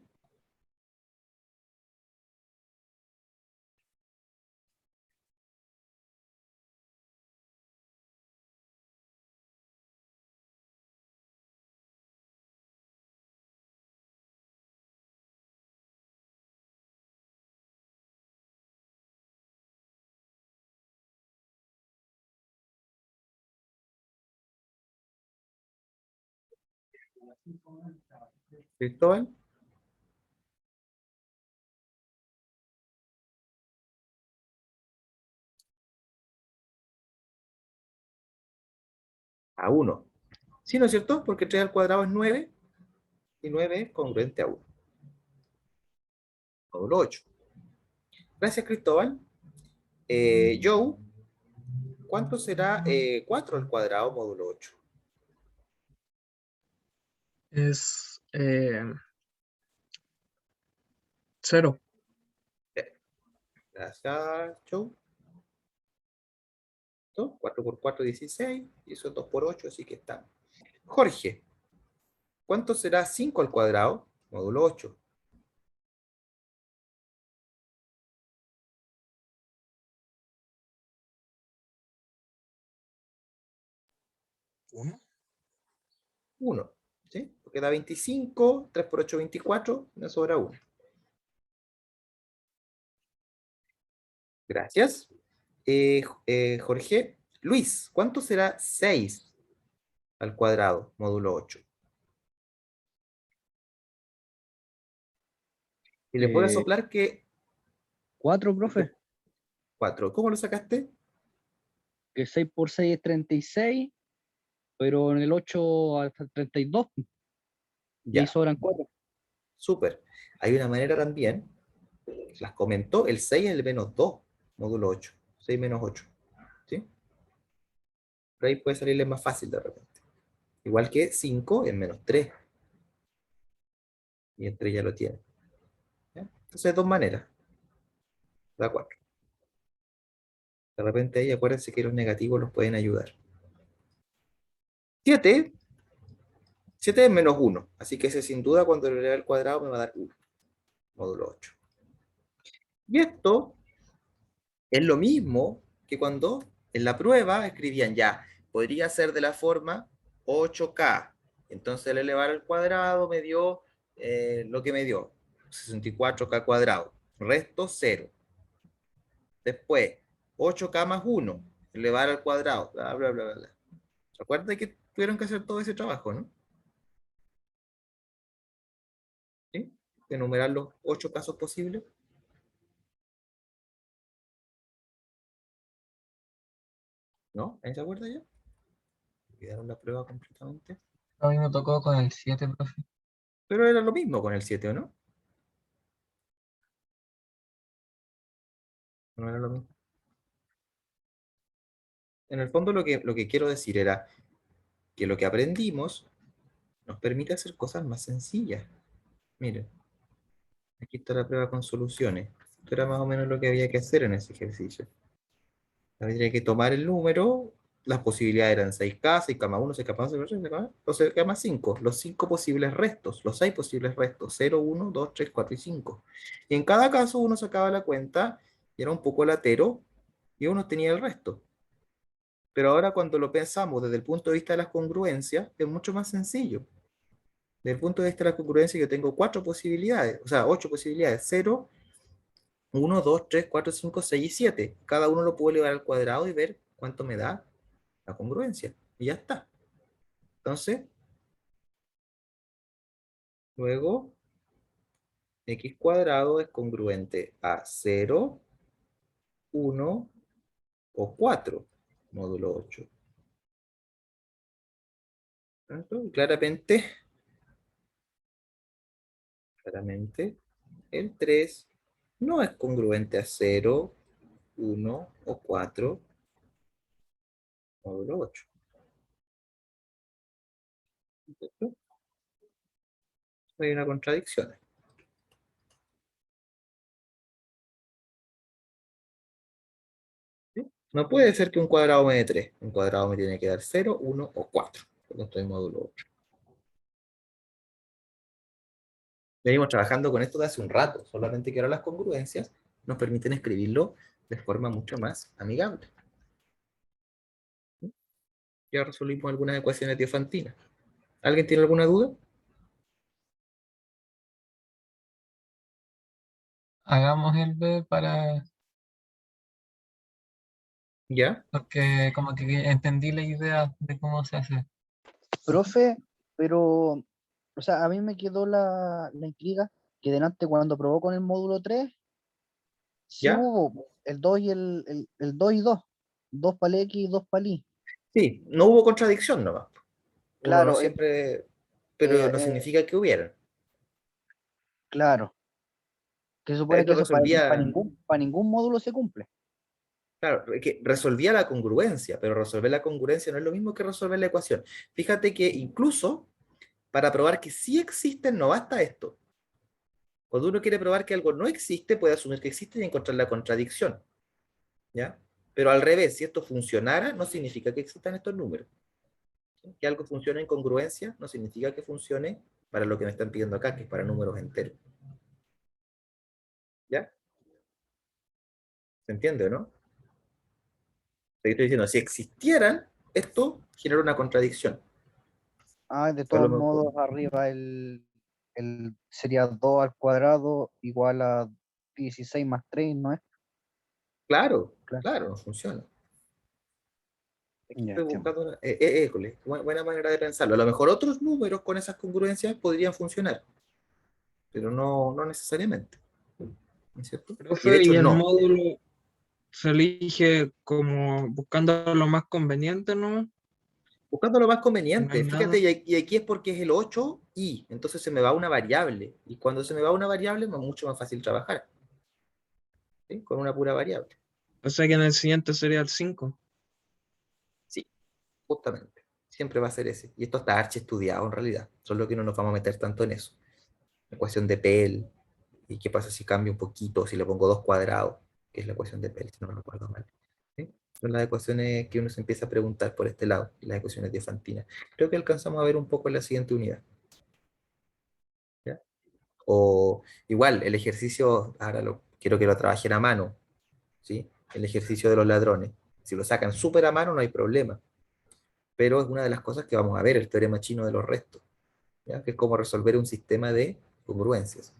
Cristóbal. A 1. ¿Sí, no es cierto? Porque 3 al cuadrado es 9 y 9 es congruente a 1. Módulo 8. Gracias, Cristóbal. Joe, ¿cuánto será 4 al cuadrado módulo 8? Es 0. Gracias, Joe. 4 por 4, 16. Y eso es 2 por 8, así que está. Jorge, ¿cuánto será 5 al cuadrado módulo 8? 1. 1. ¿Sí? Porque da 25, 3 por 8, 24, me sobra 1. Gracias. Jorge, Luis, ¿cuánto será 6 al cuadrado módulo 8? Y le puedo Eh, soplar que 4, profe, 4. ¿Cómo lo sacaste? que 6 por 6 es 36, pero en el 8 hasta 32, y ahí Ya, sobran 4. súper. Hay una manera también, las comentó, el 6 es el menos 2, módulo 8. 6 menos 8. ¿Sí? Por ahí puede salirle más fácil de repente. Igual que 5 es menos 3. Y el 3 ya lo tiene. ¿Ya? Entonces, dos maneras. Da 4. De repente ahí acuérdense que los negativos los pueden ayudar. 7. 7 es menos 1. Así que ese sin duda cuando lo eleve al cuadrado me va a dar 1. Módulo 8. Y esto es lo mismo que cuando en la prueba escribían ya, podría ser de la forma 8K. Entonces el elevar al cuadrado me dio lo que me dio, 64K cuadrado. Resto 0. Después, 8K más 1, elevar al cuadrado, bla, bla, bla, bla. ¿Se acuerdan que tuvieron que hacer todo ese trabajo, no? ¿Sí? Enumerar los 8 casos posibles. ¿No? ¿Ahí se acuerda ya? Olvidaron la prueba completamente. A mí me tocó con el 7, profe. Pero era lo mismo con el 7, ¿o no? No era lo mismo. En el fondo lo que quiero decir era que lo que aprendimos nos permite hacer cosas más sencillas. Miren, aquí está la prueba con soluciones. Esto era más o menos lo que había que hacer en ese ejercicio. Habría que tomar el número, las posibilidades eran 6K, 6K más 1, 6K más 2, 6K, 6K más 5, los 5 posibles restos, los 6 posibles restos, 0, 1, 2, 3, 4 y 5. Y en cada caso uno sacaba la cuenta y era un poco latero y uno tenía el resto. Pero ahora cuando lo pensamos desde el punto de vista de las congruencias, es mucho más sencillo. Desde el punto de vista de la congruencia yo tengo 4 posibilidades, o sea, 8 posibilidades, 0, 1, 2, 3, 4, 5, 6 y 7. Cada uno lo puedo elevar al cuadrado y ver cuánto me da la congruencia. Y ya está. Entonces, luego, x cuadrado es congruente a 0, 1 o 4, módulo 8. Claramente, el 3 no es congruente a 0, 1 o 4, módulo 8. ¿Cierto? Hay una contradicción. ¿Sí? No puede ser que un cuadrado me dé 3. Un cuadrado me tiene que dar 0, 1 o 4. Porque estoy en módulo 8. Venimos trabajando con esto de hace un rato, solamente que ahora las congruencias nos permiten escribirlo de forma mucho más amigable. Ya resolvimos algunas ecuaciones diofantinas. ¿Alguien tiene alguna duda? Hagamos el B para, ¿Ya? porque como que entendí la idea de cómo se hace. Profe, pero O sea, a mí me quedó la intriga que delante cuando probó con el módulo 3, sí ¿Ya? hubo el 2 y el 2 y 2. 2 para el X y 2 para el Y. Sí, no hubo contradicción nomás. Uno no Claro, siempre, pero no significa que hubiera. claro. Que se supone que Esto eso resolvía, para ningún módulo se cumple. claro, es que resolvía la congruencia, pero resolver la congruencia no es lo mismo que resolver la ecuación. Fíjate que incluso para probar que sí existen no basta esto. Cuando uno quiere probar que algo no existe, puede asumir que existe y encontrar la contradicción. ¿Ya? Pero al revés, si esto funcionara, no significa que existan estos números. Que algo funcione en congruencia no significa que funcione para lo que me están pidiendo acá, que es para números enteros. ¿Ya? ¿Se entiende, no? Te estoy diciendo, si existieran, esto genera una contradicción. De A lo todos mejor, modos, arriba sería 2 al cuadrado igual a 16 más 3, ¿no es? claro, Claro. claro, no funciona. Ya, Estoy entiendo. buscando école, buena manera de pensarlo. A lo mejor otros números con esas congruencias podrían funcionar, pero no necesariamente. ¿No es cierto? Y de Profe, hecho y el no. módulo se elige como buscando lo más conveniente, ¿no? Buscando lo más No hay conveniente. nada. Fíjate, y aquí es porque es el 8 y entonces se me va una variable. Y cuando se me va una variable es mucho más fácil trabajar. ¿Sí? Con una pura variable. O sea que en el siguiente sería el 5. Sí, justamente. Siempre va a ser ese. Y esto está archi estudiado en realidad. Solo que no nos vamos a meter tanto en eso. La ecuación de Pell. ¿Y qué pasa si cambio un poquito? Si le pongo 2 cuadrados, que es la ecuación de Pell, si no me recuerdo mal. ¿Sí? Son las ecuaciones que uno se empieza a preguntar por este lado. Y las ecuaciones de Fantina. Creo que alcanzamos a ver un poco en la siguiente unidad. ¿Ya? O igual, el ejercicio, ahora quiero que lo trabajen a mano, ¿sí? El ejercicio de los ladrones. Si lo sacan súper a mano no hay problema, pero es una de las cosas que vamos a ver, el teorema chino de los restos, ¿ya? Que es cómo resolver un sistema de congruencias.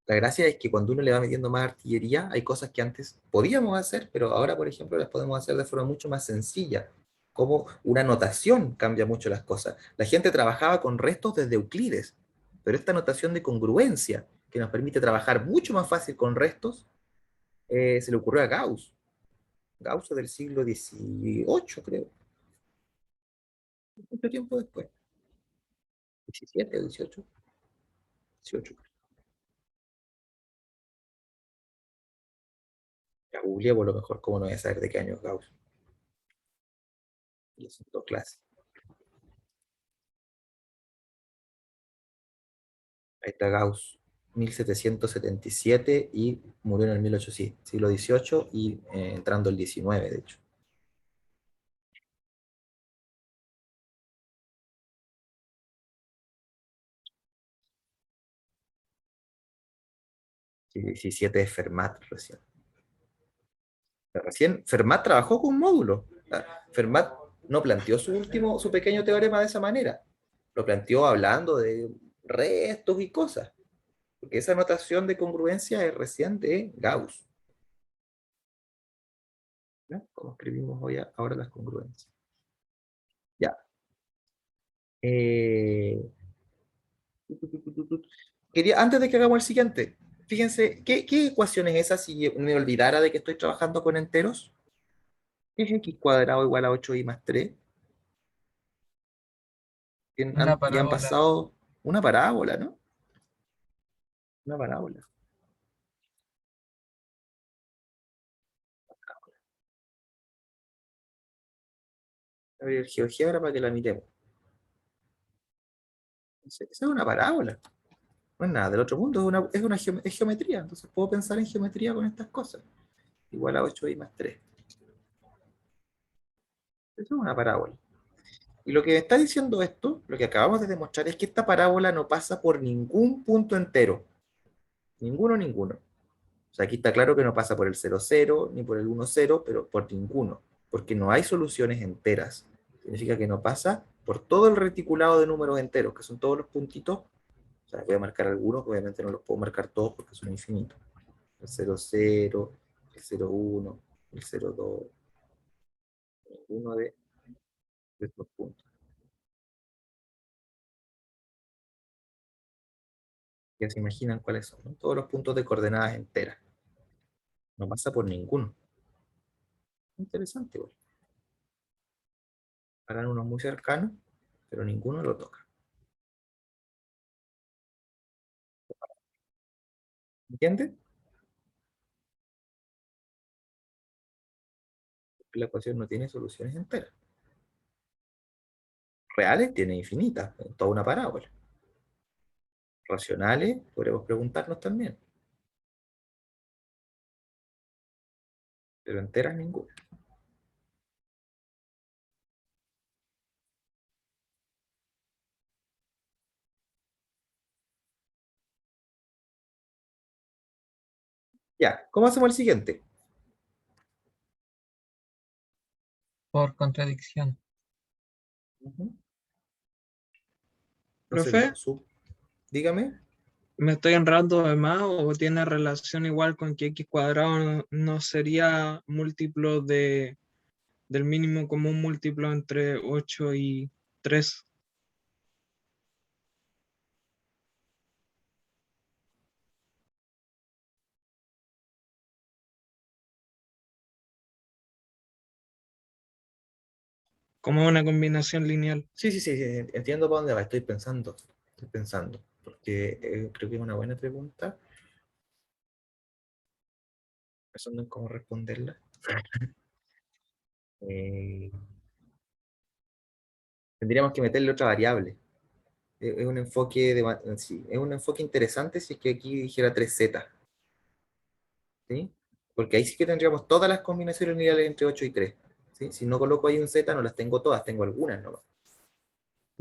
La gracia es que cuando uno le va metiendo más artillería, hay cosas que antes podíamos hacer, pero ahora, por ejemplo, las podemos hacer de forma mucho más sencilla. Como una notación cambia mucho las cosas. La gente trabajaba con restos desde Euclides, pero esta notación de congruencia, que nos permite trabajar mucho más fácil con restos, se le ocurrió a Gauss. Gauss es del siglo XVIII, creo. Mucho tiempo después. 17 o 18. 18. Ya googleé por lo mejor, cómo no voy a saber de qué año es Gauss. Y es en dos clases. Ahí está Gauss, 1777 y murió en el 1800, siglo XVIII y entrando el XIX, de hecho. Sí, 17 es Fermat recién. Recién Fermat trabajó con un módulo. Fermat no planteó su pequeño teorema de esa manera. Lo planteó hablando de restos y cosas. Porque esa notación de congruencia es recién de Gauss. ¿Ya? Como escribimos hoy ahora las congruencias. Ya. Eh, antes de que hagamos el siguiente, fíjense, ¿qué ecuación es esa si me olvidara de que estoy trabajando con enteros? ¿Qué es x cuadrado igual a 8y más 3? Una Ya han parábola. pasado una parábola, ¿no? Una parábola. A ver, GeoGebra para que la miremos. Esa es una parábola. No es nada del otro mundo, es geometría. Entonces puedo pensar en geometría con estas cosas. Igual a 8y más 3. Eso es una parábola. Y lo que está diciendo esto, lo que acabamos de demostrar, es que esta parábola no pasa por ningún punto entero. Ninguno. O sea, aquí está claro que no pasa por el 0, 0, ni por el 1, 0, pero por ninguno. Porque no hay soluciones enteras. Significa que no pasa por todo el reticulado de números enteros, que son todos los puntitos. O sea, voy a marcar algunos, obviamente no los puedo marcar todos porque son infinitos. El 0, 0, el 0, 1, el 0, 2, ninguno de de estos puntos. Ya se imaginan cuáles son, ¿no? Todos los puntos de coordenadas enteras. No pasa por ninguno. Interesante, igual. Harán unos muy cercanos, pero ninguno lo toca. ¿Entiendes? La ecuación no tiene soluciones enteras. Reales tiene infinitas, toda una parábola. Racionales, podemos preguntarnos también. Pero enteras ninguna. Ya, ¿cómo hacemos el siguiente? Por contradicción. Ujú. Profe, Entonces, dígame. ¿me estoy enredando de más o tiene relación igual con que x cuadrado no sería múltiplo del mínimo común múltiplo entre 8 y 3? Como una combinación lineal. Sí, sí, sí, sí, entiendo para dónde va, estoy pensando, porque creo que es una buena pregunta, pensando en cómo responderla. Eh, Tendríamos que meterle otra variable. Es un enfoque sí, es un enfoque interesante si es que aquí dijera 3z, ¿sí? Porque ahí sí que tendríamos todas las combinaciones lineales entre 8 y 3, ¿sí? Si no coloco ahí un z, no las tengo todas, tengo algunas nomás.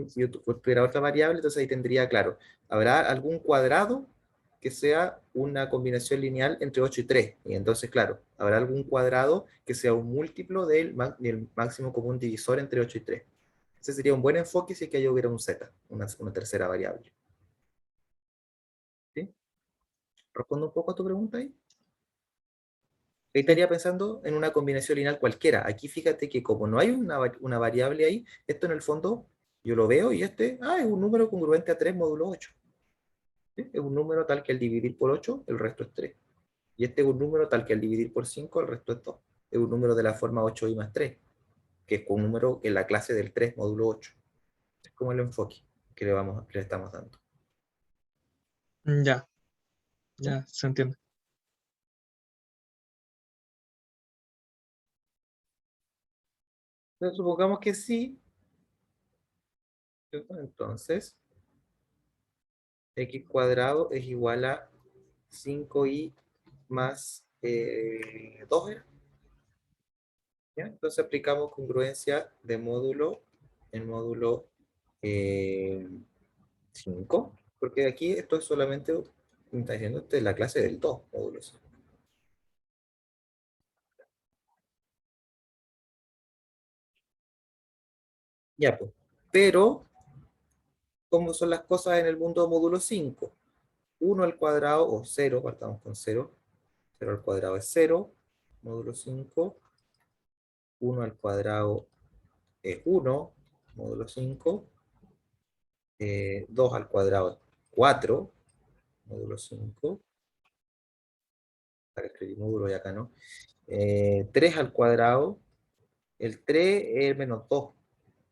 Si yo tuviera otra variable, entonces ahí tendría, claro, habrá algún cuadrado que sea una combinación lineal entre 8 y 3. Y entonces, claro, habrá algún cuadrado que sea un múltiplo del máximo común divisor entre 8 y 3. Ese sería un buen enfoque si es que ahí hubiera un z, una tercera variable. ¿Sí? ¿Respondo un poco a tu pregunta ahí? Ahí estaría pensando en una combinación lineal cualquiera. Aquí fíjate que como no hay una variable ahí, esto en el fondo yo lo veo y es un número congruente a 3 módulo 8. ¿Sí? Es un número tal que al dividir por 8, el resto es 3. Y este es un número tal que al dividir por 5, el resto es 2. Es un número de la forma 8i más 3, que es un número en la clase del 3 módulo 8. Es como el enfoque que le estamos dando. Ya, ya, se entiende. Entonces, supongamos que sí. Entonces, x cuadrado es igual a 5i más 2. ¿Ya? Entonces aplicamos congruencia de módulo en módulo 5, porque aquí esto es solamente, me está diciendo, esta es la clase del 2, módulo 5. Ya, pues. Pero, ¿cómo son las cosas en el mundo módulo 5? 1 al cuadrado, o 0, partamos con 0. 0 al cuadrado es 0, módulo 5. 1 al cuadrado es 1, módulo 5. 2 al cuadrado es 4, módulo 5. Para escribir módulo y acá no. 3 al cuadrado, el 3 es menos 2,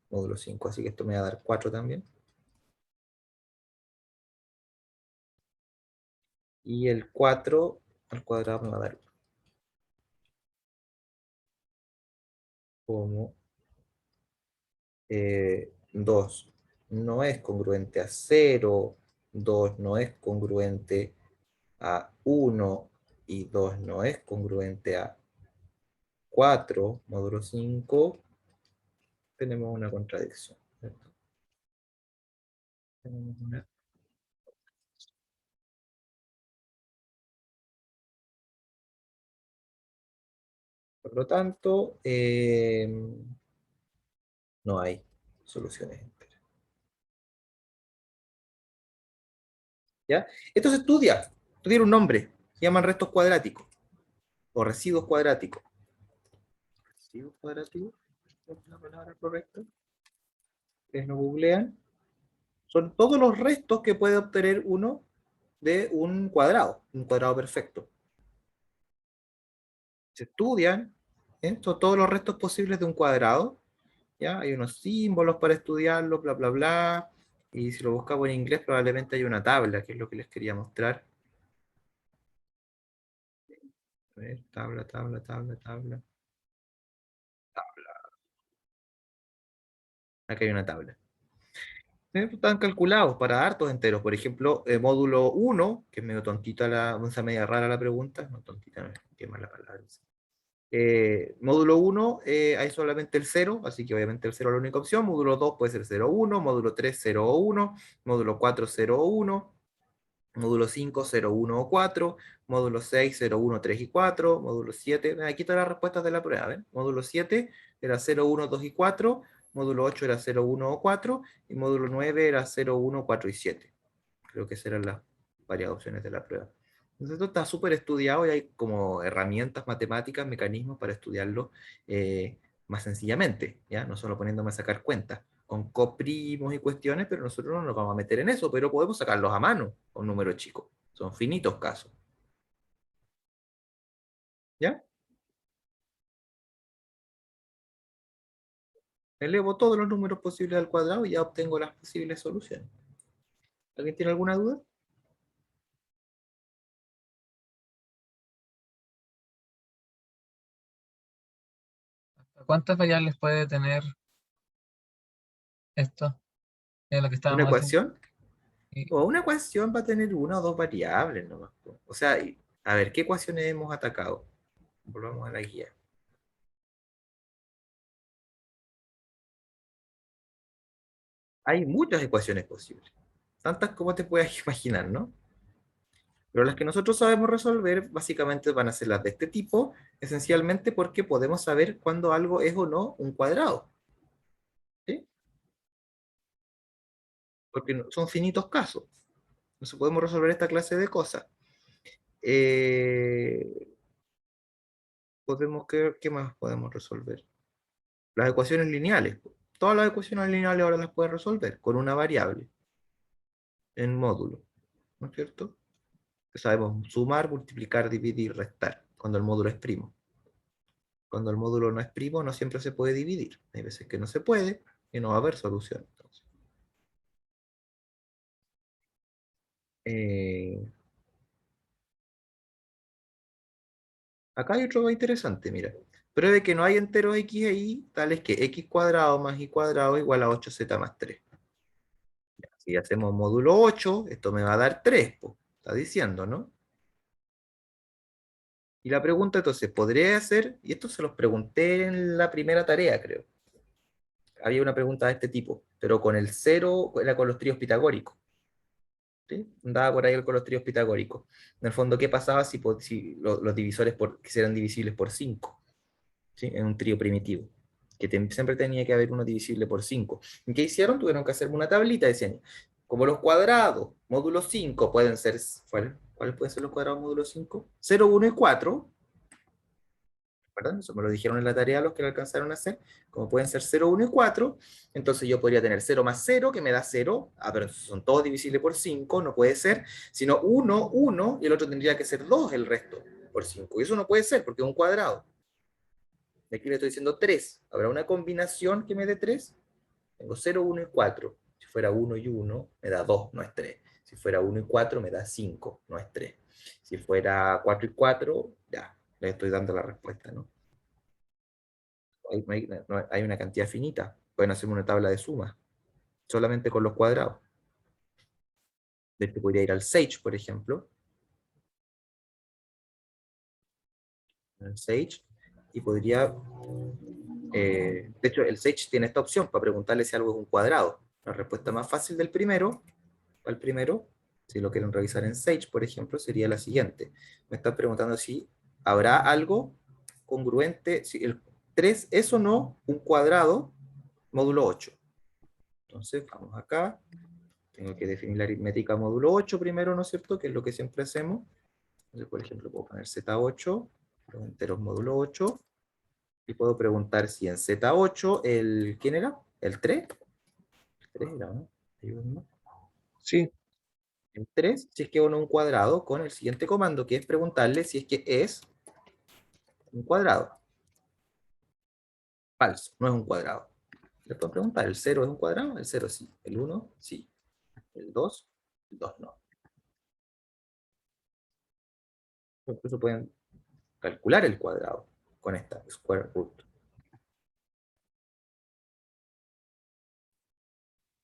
módulo 5, así que esto me va a dar 4 también. Y el 4 al cuadrado me va a dar como 2 no es congruente a 0, 2 no es congruente a 1 y 2 no es congruente a 4, módulo 5, tenemos una contradicción, ¿cierto? Tenemos una. Por lo tanto, no hay soluciones enteras. ¿Ya? Esto se estudia, tiene un nombre, se llaman restos cuadráticos o residuos cuadráticos. ¿Residuos cuadráticos? ¿Es la palabra correcta? ustedes lo googlean, son todos los restos que puede obtener uno de un cuadrado perfecto. Se estudian todos los restos posibles de un cuadrado, ¿ya? Hay unos símbolos para estudiarlo, bla, bla, bla, y si lo buscamos en inglés probablemente hay una tabla, que es lo que les quería mostrar. A ver, tabla, tabla, tabla, tabla. Acá hay una tabla. Están calculados para hartos enteros. Por ejemplo, módulo 1, que es medio tontita media rara la pregunta. No tontita, no, qué mala palabra. Módulo 1 hay solamente el 0, así que obviamente el 0 es la única opción. Módulo 2 puede ser 0, 1. Módulo 3, 0, 1. Módulo 4, 0, 1. Módulo 5, 0, 1 o 4. Módulo 6, 0, 1, 3 y 4. Módulo 7, aquí están las respuestas de la prueba. ¿ven? Módulo 7 era 0, 1, 2 y 4. Módulo 8 era 0, 1 o 4. Y módulo 9 era 0, 1, 4 y 7. Creo que esas eran las varias opciones de la prueba. Entonces esto está súper estudiado y hay como herramientas matemáticas, mecanismos para estudiarlo más sencillamente, ¿ya? No solo poniéndome a sacar cuentas, con coprimos y cuestiones, pero nosotros no nos vamos a meter en eso, pero podemos sacarlos a mano con números chicos. Son finitos casos. ¿Ya? Elevo todos los números posibles al cuadrado y ya obtengo las posibles soluciones. ¿Alguien tiene alguna duda? ¿Cuántas variables puede tener esto? Es lo que ¿Una estábamos haciendo. ecuación? O una ecuación va a tener una o dos variables nomás. O sea, a ver, ¿qué ecuaciones hemos atacado? Volvamos a la guía. Hay muchas ecuaciones posibles. Tantas como te puedas imaginar, ¿no? Pero las que nosotros sabemos resolver básicamente van a ser las de este tipo, esencialmente porque podemos saber cuándo algo es o no un cuadrado. ¿Sí? Porque son finitos casos. Entonces podemos resolver esta clase de cosas. ¿Qué más podemos resolver? Las ecuaciones lineales. Todas las ecuaciones lineales ahora las puedes resolver con una variable en módulo, ¿no es cierto? Sabemos sumar, multiplicar, dividir, restar, cuando el módulo es primo. Cuando el módulo no es primo, no siempre se puede dividir. Hay veces que no se puede y no va a haber solución. Entonces. Acá hay otro interesante, mira. Pruebe que no hay enteros x e y, tales que x cuadrado más y cuadrado igual a 8z más 3. Si hacemos módulo 8, esto me va a dar 3, po. Está diciendo, ¿no? Y la pregunta entonces, ¿podría hacer? Y esto se los pregunté en la primera tarea, creo. Había una pregunta de este tipo, pero con el 0, era con los tríos pitagóricos. ¿Sí? Andaba por ahí con los tríos pitagóricos. En el fondo, ¿qué pasaba si los divisores eran divisibles por 5? ¿Sí? En un trío primitivo. Que siempre tenía que haber uno divisible por 5. ¿Y qué hicieron? Tuvieron que hacerme una tablita, decían, como los cuadrados, módulo 5, pueden ser, ¿cuáles pueden ser los cuadrados módulo 5? 0, 1 y 4. ¿Verdad? Eso me lo dijeron en la tarea los que lo alcanzaron a hacer, como pueden ser 0, 1 y 4, entonces yo podría tener 0 más 0, que me da 0, pero son todos divisibles por 5, no puede ser, sino 1, 1, y el otro tendría que ser 2 el resto, por 5, y eso no puede ser, porque es un cuadrado. Y aquí le estoy diciendo 3, ¿habrá una combinación que me dé 3? Tengo 0, 1 y 4, si fuera 1 y 1, me da 2, no es 3, si fuera 1 y 4, me da 5, no es 3, si fuera 4 y 4, ya, le estoy dando la respuesta, ¿no? Hay una cantidad finita. Pueden hacer una tabla de suma, solamente con los cuadrados. De hecho, podría ir al Sage, por ejemplo. El Sage. Y podría... de hecho, el Sage tiene esta opción para preguntarle si algo es un cuadrado. La respuesta más fácil del primero, al primero, si lo quieren revisar en Sage, por ejemplo, sería la siguiente. Me están preguntando si habrá algo congruente, si el 3 es o no un cuadrado módulo 8. Entonces, vamos acá. Tengo que definir la aritmética módulo 8 primero, ¿no es cierto? Que es lo que siempre hacemos. Entonces, por ejemplo, puedo poner Z8, los enteros módulo 8, y puedo preguntar si en Z8, ¿quién era? ¿El 3? 3 era, ¿no? Ayúdenme. Sí, En 3, si es que uno es un cuadrado, con el siguiente comando, que es preguntarle si es que es un cuadrado. Falso, no es un cuadrado. Le pueden preguntar, ¿el 0 es un cuadrado? El 0 sí. El 1 sí. El 2, el 2 no. Incluso pueden calcular el cuadrado con esta square root.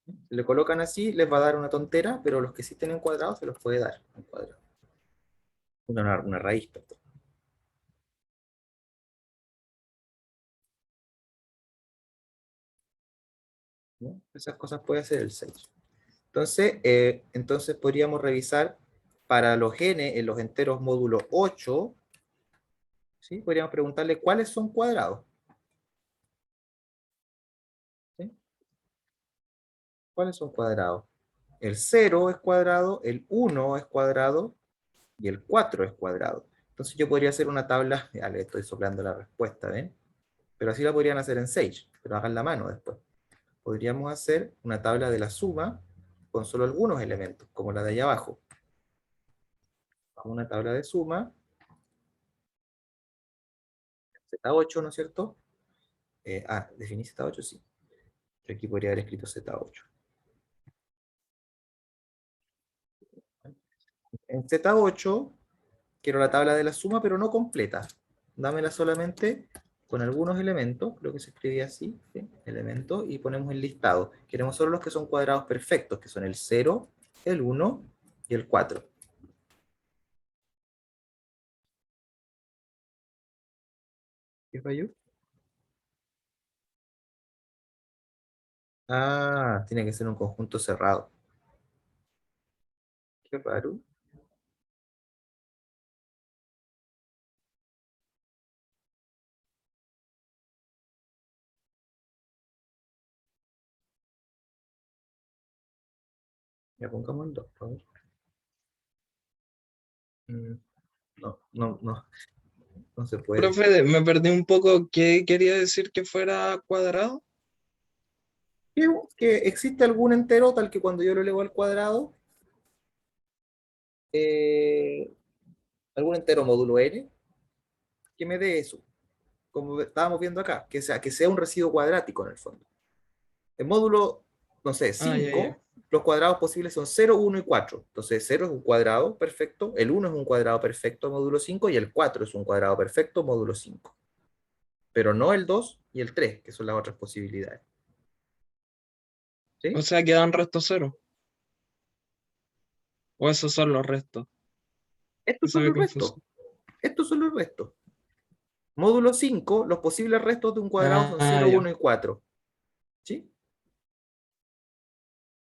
Si le colocan así, les va a dar una tontera, pero los que sí tienen cuadrados se los puede dar un cuadrado. Una raíz, perdón. ¿No? Esas cosas puede hacer el 6. Entonces podríamos revisar para los n en los enteros módulo 8, ¿sí? Podríamos preguntarle cuáles son cuadrados. ¿Sí? ¿Cuáles son cuadrados? El 0 es cuadrado, el 1 es cuadrado y el 4 es cuadrado. Entonces yo podría hacer una tabla, ya le estoy soplando la respuesta, ¿ven? Pero así la podrían hacer en Sage, pero hagan la mano después. Podríamos hacer una tabla de la suma con solo algunos elementos, como la de allá abajo. Una tabla de suma, Z8, ¿no es cierto? ¿Definí Z8? Sí. Yo aquí podría haber escrito Z8. En Z8 quiero la tabla de la suma, pero no completa. Dámela solamente con algunos elementos, creo que se escribía así, ¿sí? Elementos, y ponemos el listado. Queremos solo los que son cuadrados perfectos, que son el 0, el 1 y el 4. ¿Qué falló? Ah, tiene que ser un conjunto cerrado. Qué raro. Ya pongamos el 2, por favor. No, no, no, no se puede. profe, me perdí un poco. ¿Qué quería decir que fuera cuadrado? Que existe algún entero tal que cuando yo lo elevo al cuadrado, eh, algún entero módulo n, que me dé eso, como estábamos viendo acá, que sea un residuo cuadrático en el fondo. El módulo, no sé, Ah, ya, ya. 5, los cuadrados posibles son 0, 1 y 4. Entonces 0 es un cuadrado perfecto, el 1 es un cuadrado perfecto módulo 5 y el 4 es un cuadrado perfecto módulo 5. Pero no el 2 y el 3, que son las otras posibilidades. O ¿Sí? sea, quedan restos cero. O esos son los restos. Estos Esa son es mi los restos. confusión. Estos son los restos. Módulo 5, los posibles restos de un cuadrado son Ah, 0, ya. 1 y 4. ¿Sí?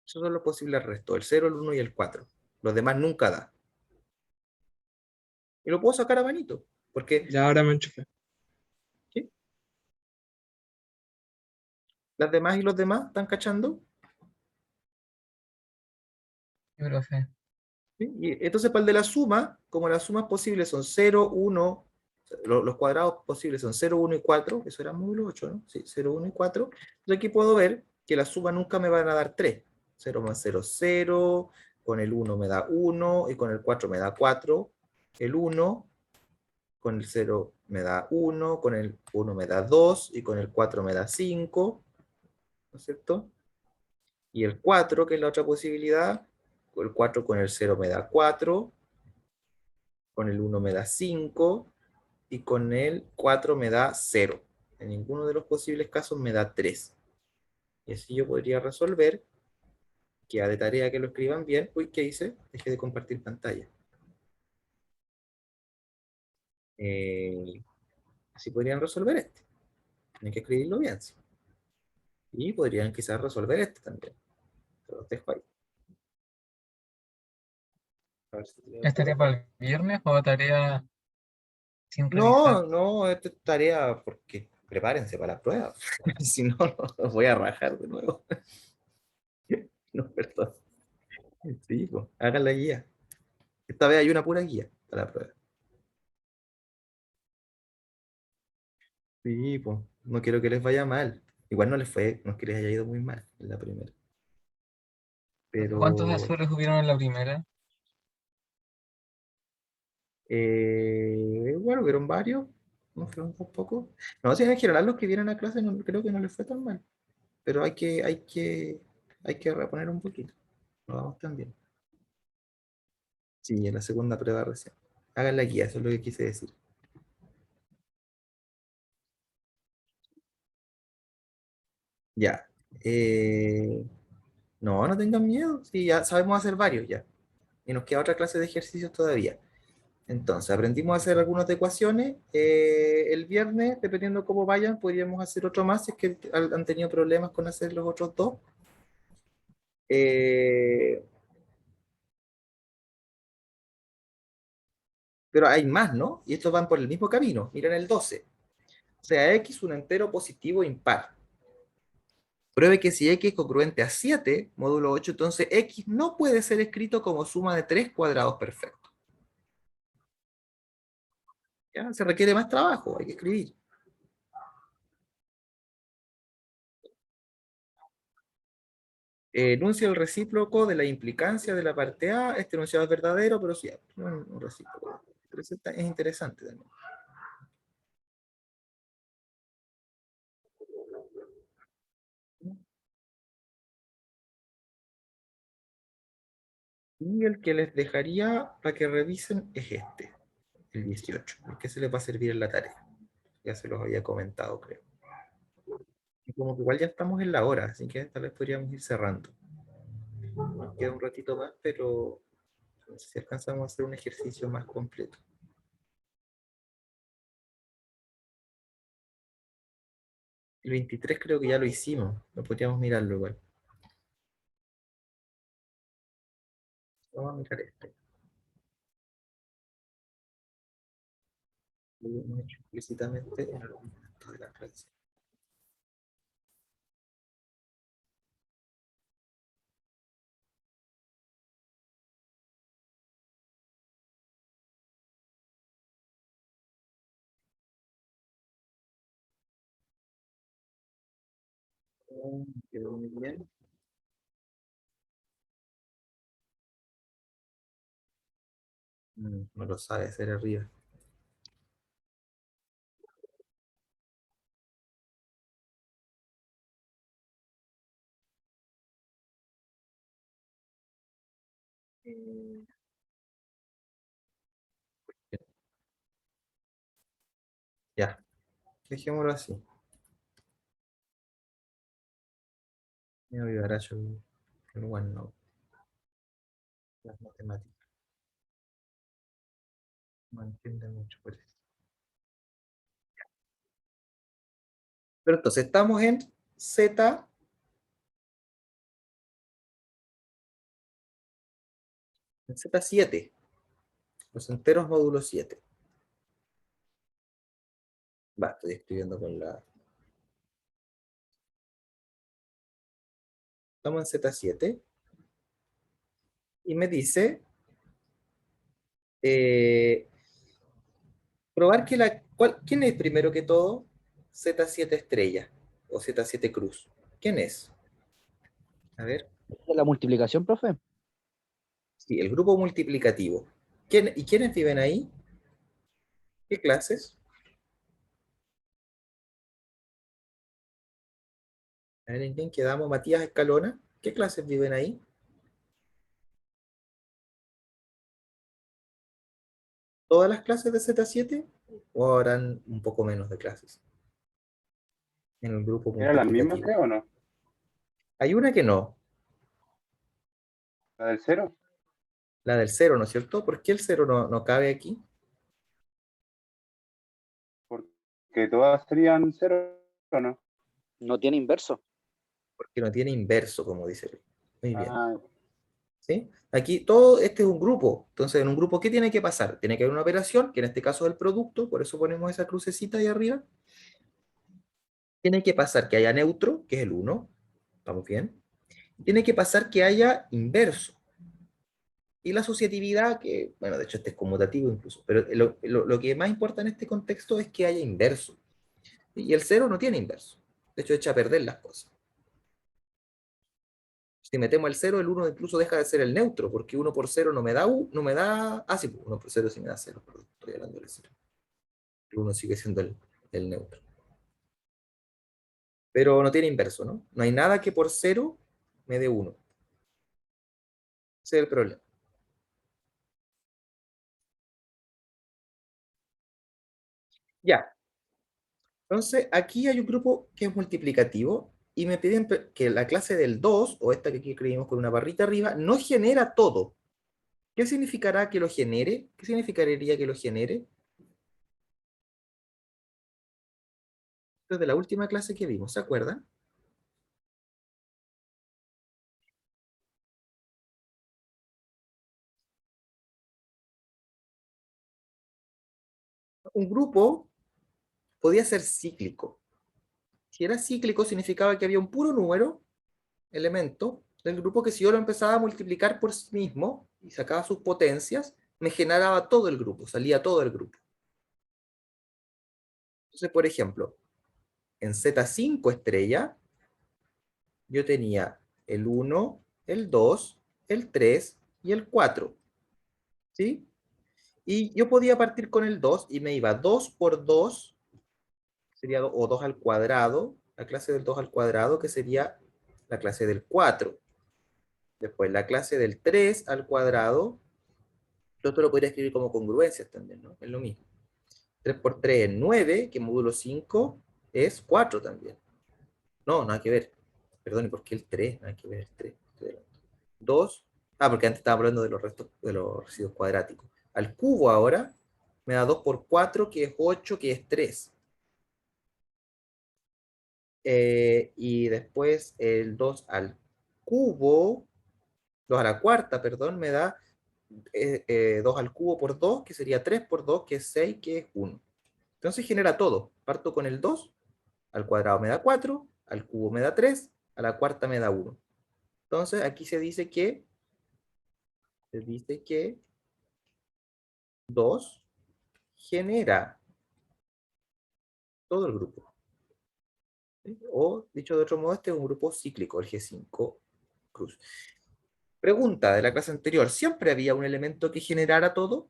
Esos son los posibles restos, el 0, el 1 y el 4. Los demás nunca da. Y lo puedo sacar a manito, porque Ya ahora me enchufé. ¿sí? Las demás y los demás están cachando. Sí, profe. ¿Sí? Y entonces para el de la suma, como las sumas posibles son 0, 1, los cuadrados posibles son 0, 1 y 4, eso era módulo 8, ¿no? Sí, 0, 1 y 4. Entonces aquí puedo ver que la suma nunca me van a dar 3. 0 más 0, 0, con el 1 me da 1, y con el 4 me da 4. El 1, con el 0 me da 1, con el 1 me da 2, y con el 4 me da 5, ¿no es cierto? Y el 4, que es la otra posibilidad, el 4 con el 0 me da 4, con el 1 me da 5, y con el 4 me da 0. En ninguno de los posibles casos me da 3. Y así yo podría resolver, queda de tarea que lo escriban bien. Uy, ¿qué hice? Dejé de compartir pantalla. Así podrían resolver este. Tienen que escribirlo bien, sí. Y podrían quizás resolver este también. Se los dejo ahí. A ver si tienen ¿Es por tarea acá. para el viernes o tarea sin No, revisar? no, esta es tarea porque prepárense para la prueba. Si no, no los voy a rajar de nuevo. No, perdón. Sí, pues, hagan la guía. Esta vez hay una pura guía para la prueba. Sí, pues, no quiero que les vaya mal. Igual no les fue, no es que les haya ido muy mal en la primera. Pero, ¿Cuántos azules hubieron en la primera? bueno, hubieron varios, no fueron tampoco. No, si en general los que vienen a clase creo que no les fue tan mal, pero hay que reponer un poquito. No vamos tan bien. Sí, en la segunda prueba recién. Hagan la guía, eso es lo que quise decir. Ya. No, no tengan miedo. Sí, ya sabemos hacer varios ya. Y nos queda otra clase de ejercicios todavía. Entonces, aprendimos a hacer algunas de ecuaciones. El viernes, dependiendo cómo vayan, podríamos hacer otro más si es que han tenido problemas con hacer los otros dos. Eh, pero hay más, ¿no? Y estos van por el mismo camino. Miren el 12. O sea, x un entero positivo impar. Pruebe que si x es congruente a 7, módulo 8, entonces x no puede ser escrito como suma de 3 cuadrados perfectos. ¿Ya? Se requiere más trabajo, hay que escribir. Enuncia el recíproco de la implicancia de la parte A. Este enunciado es verdadero, pero sí, un recíproco. Pero es interesante también. Y el que les dejaría para que revisen es este, el 18, el que se les va a servir en la tarea. Ya se los había comentado, creo. Y como que igual ya estamos en la hora, así que tal vez podríamos ir cerrando. Nos queda un ratito más, pero no sé si alcanzamos a hacer un ejercicio más completo. El 23 creo que ya lo hicimos, no podríamos mirarlo igual. Vamos a mirar este. Lo hemos hecho explícitamente en algún momento de la clase. Quedó muy bien. No lo sabe hacer arriba. Ya, dejémoslo así. Me olvidará yo el OneNote, las matemáticas. No entiende mucho por eso. Pero entonces estamos en Z, en Z7, los enteros módulo 7. Va, estoy escribiendo con la... Estamos en Z7 y me dice probar que ¿quién es primero que todo? Z7 estrella o Z7 cruz. ¿Quién es? A ver, La multiplicación, profe. sí, el grupo multiplicativo. ¿Y quiénes viven ahí? ¿Qué clases? A ver, ¿en quién quedamos? Matías Escalona. ¿Qué clases viven ahí? ¿Todas las clases de Z7? ¿O habrán un poco menos de clases? En el grupo ¿Eran las mismas, multiplicativo. creo, o no? Hay una que no, ¿La del 0? la del 0, ¿no es cierto? ¿Por qué el 0 no cabe aquí? Porque todas serían 0, ¿o no? No tiene inverso. Porque no tiene inverso, como dice él. Muy bien. Ah, ¿Sí? Aquí todo este es un grupo. Entonces, en un grupo, ¿qué tiene que pasar? Tiene que haber una operación, que en este caso es el producto, por eso ponemos esa crucecita ahí arriba. Tiene que pasar que haya neutro, que es el 1. ¿Estamos bien? Tiene que pasar que haya inverso. Y la asociatividad, que, bueno, de hecho este es conmutativo incluso, pero lo que más importa en este contexto es que haya inverso. Y el 0 no tiene inverso. De hecho, echa a perder las cosas. Si metemos el 0, el 1 incluso deja de ser el neutro, porque 1 por 0 no me da, no me da, sí, 1 por 0 sí me da 0, perdón, estoy hablando del 0. El 1 sigue siendo el neutro. Pero no tiene inverso, ¿no? No hay nada que por 0 me dé 1. Ese es el problema. Ya. Entonces, aquí hay un grupo que es multiplicativo y me piden que la clase del 2, o esta que aquí escribimos con una barrita arriba, no genera todo. ¿Qué significará que lo genere? ¿Qué significaría que lo genere? Esto es de la última clase que vimos, ¿se acuerdan? Un grupo podía ser cíclico. Si era cíclico, significaba que había un puro número, elemento, del grupo que si yo lo empezaba a multiplicar por sí mismo y sacaba sus potencias, me generaba todo el grupo, salía todo el grupo. Entonces, por ejemplo, en Z5 estrella, yo tenía el 1, el 2, el 3 y el 4. ¿Sí? Y yo podía partir con el 2 y me iba 2 por 2, sería, o 2 al cuadrado, la clase del 2 al cuadrado, que sería la clase del 4. Después la clase del 3 al cuadrado, yo esto lo podría escribir como congruencias también, ¿no? Es lo mismo. 3 por 3 es 9, que módulo 5 es 4 también. No, nada que ver. Perdón, ¿y por qué el 3? Nada que ver el 3. 2. Porque antes estaba hablando de los restos, de los residuos cuadráticos. Al cubo ahora me da 2 por 4, que es 8, que es 3. Y después el 2 al cubo, 2 a la cuarta, perdón, me da 2 al cubo por 2, que sería 3 por 2, que es 6, que es 1. Entonces genera todo. Parto con el 2, al cuadrado me da 4, al cubo me da 3, a la cuarta me da 1. Entonces aquí se dice que 2 genera todo el grupo. ¿Sí? O, dicho de otro modo, este es un grupo cíclico, el G5 cruz. Pregunta de la clase anterior, ¿siempre había un elemento que generara todo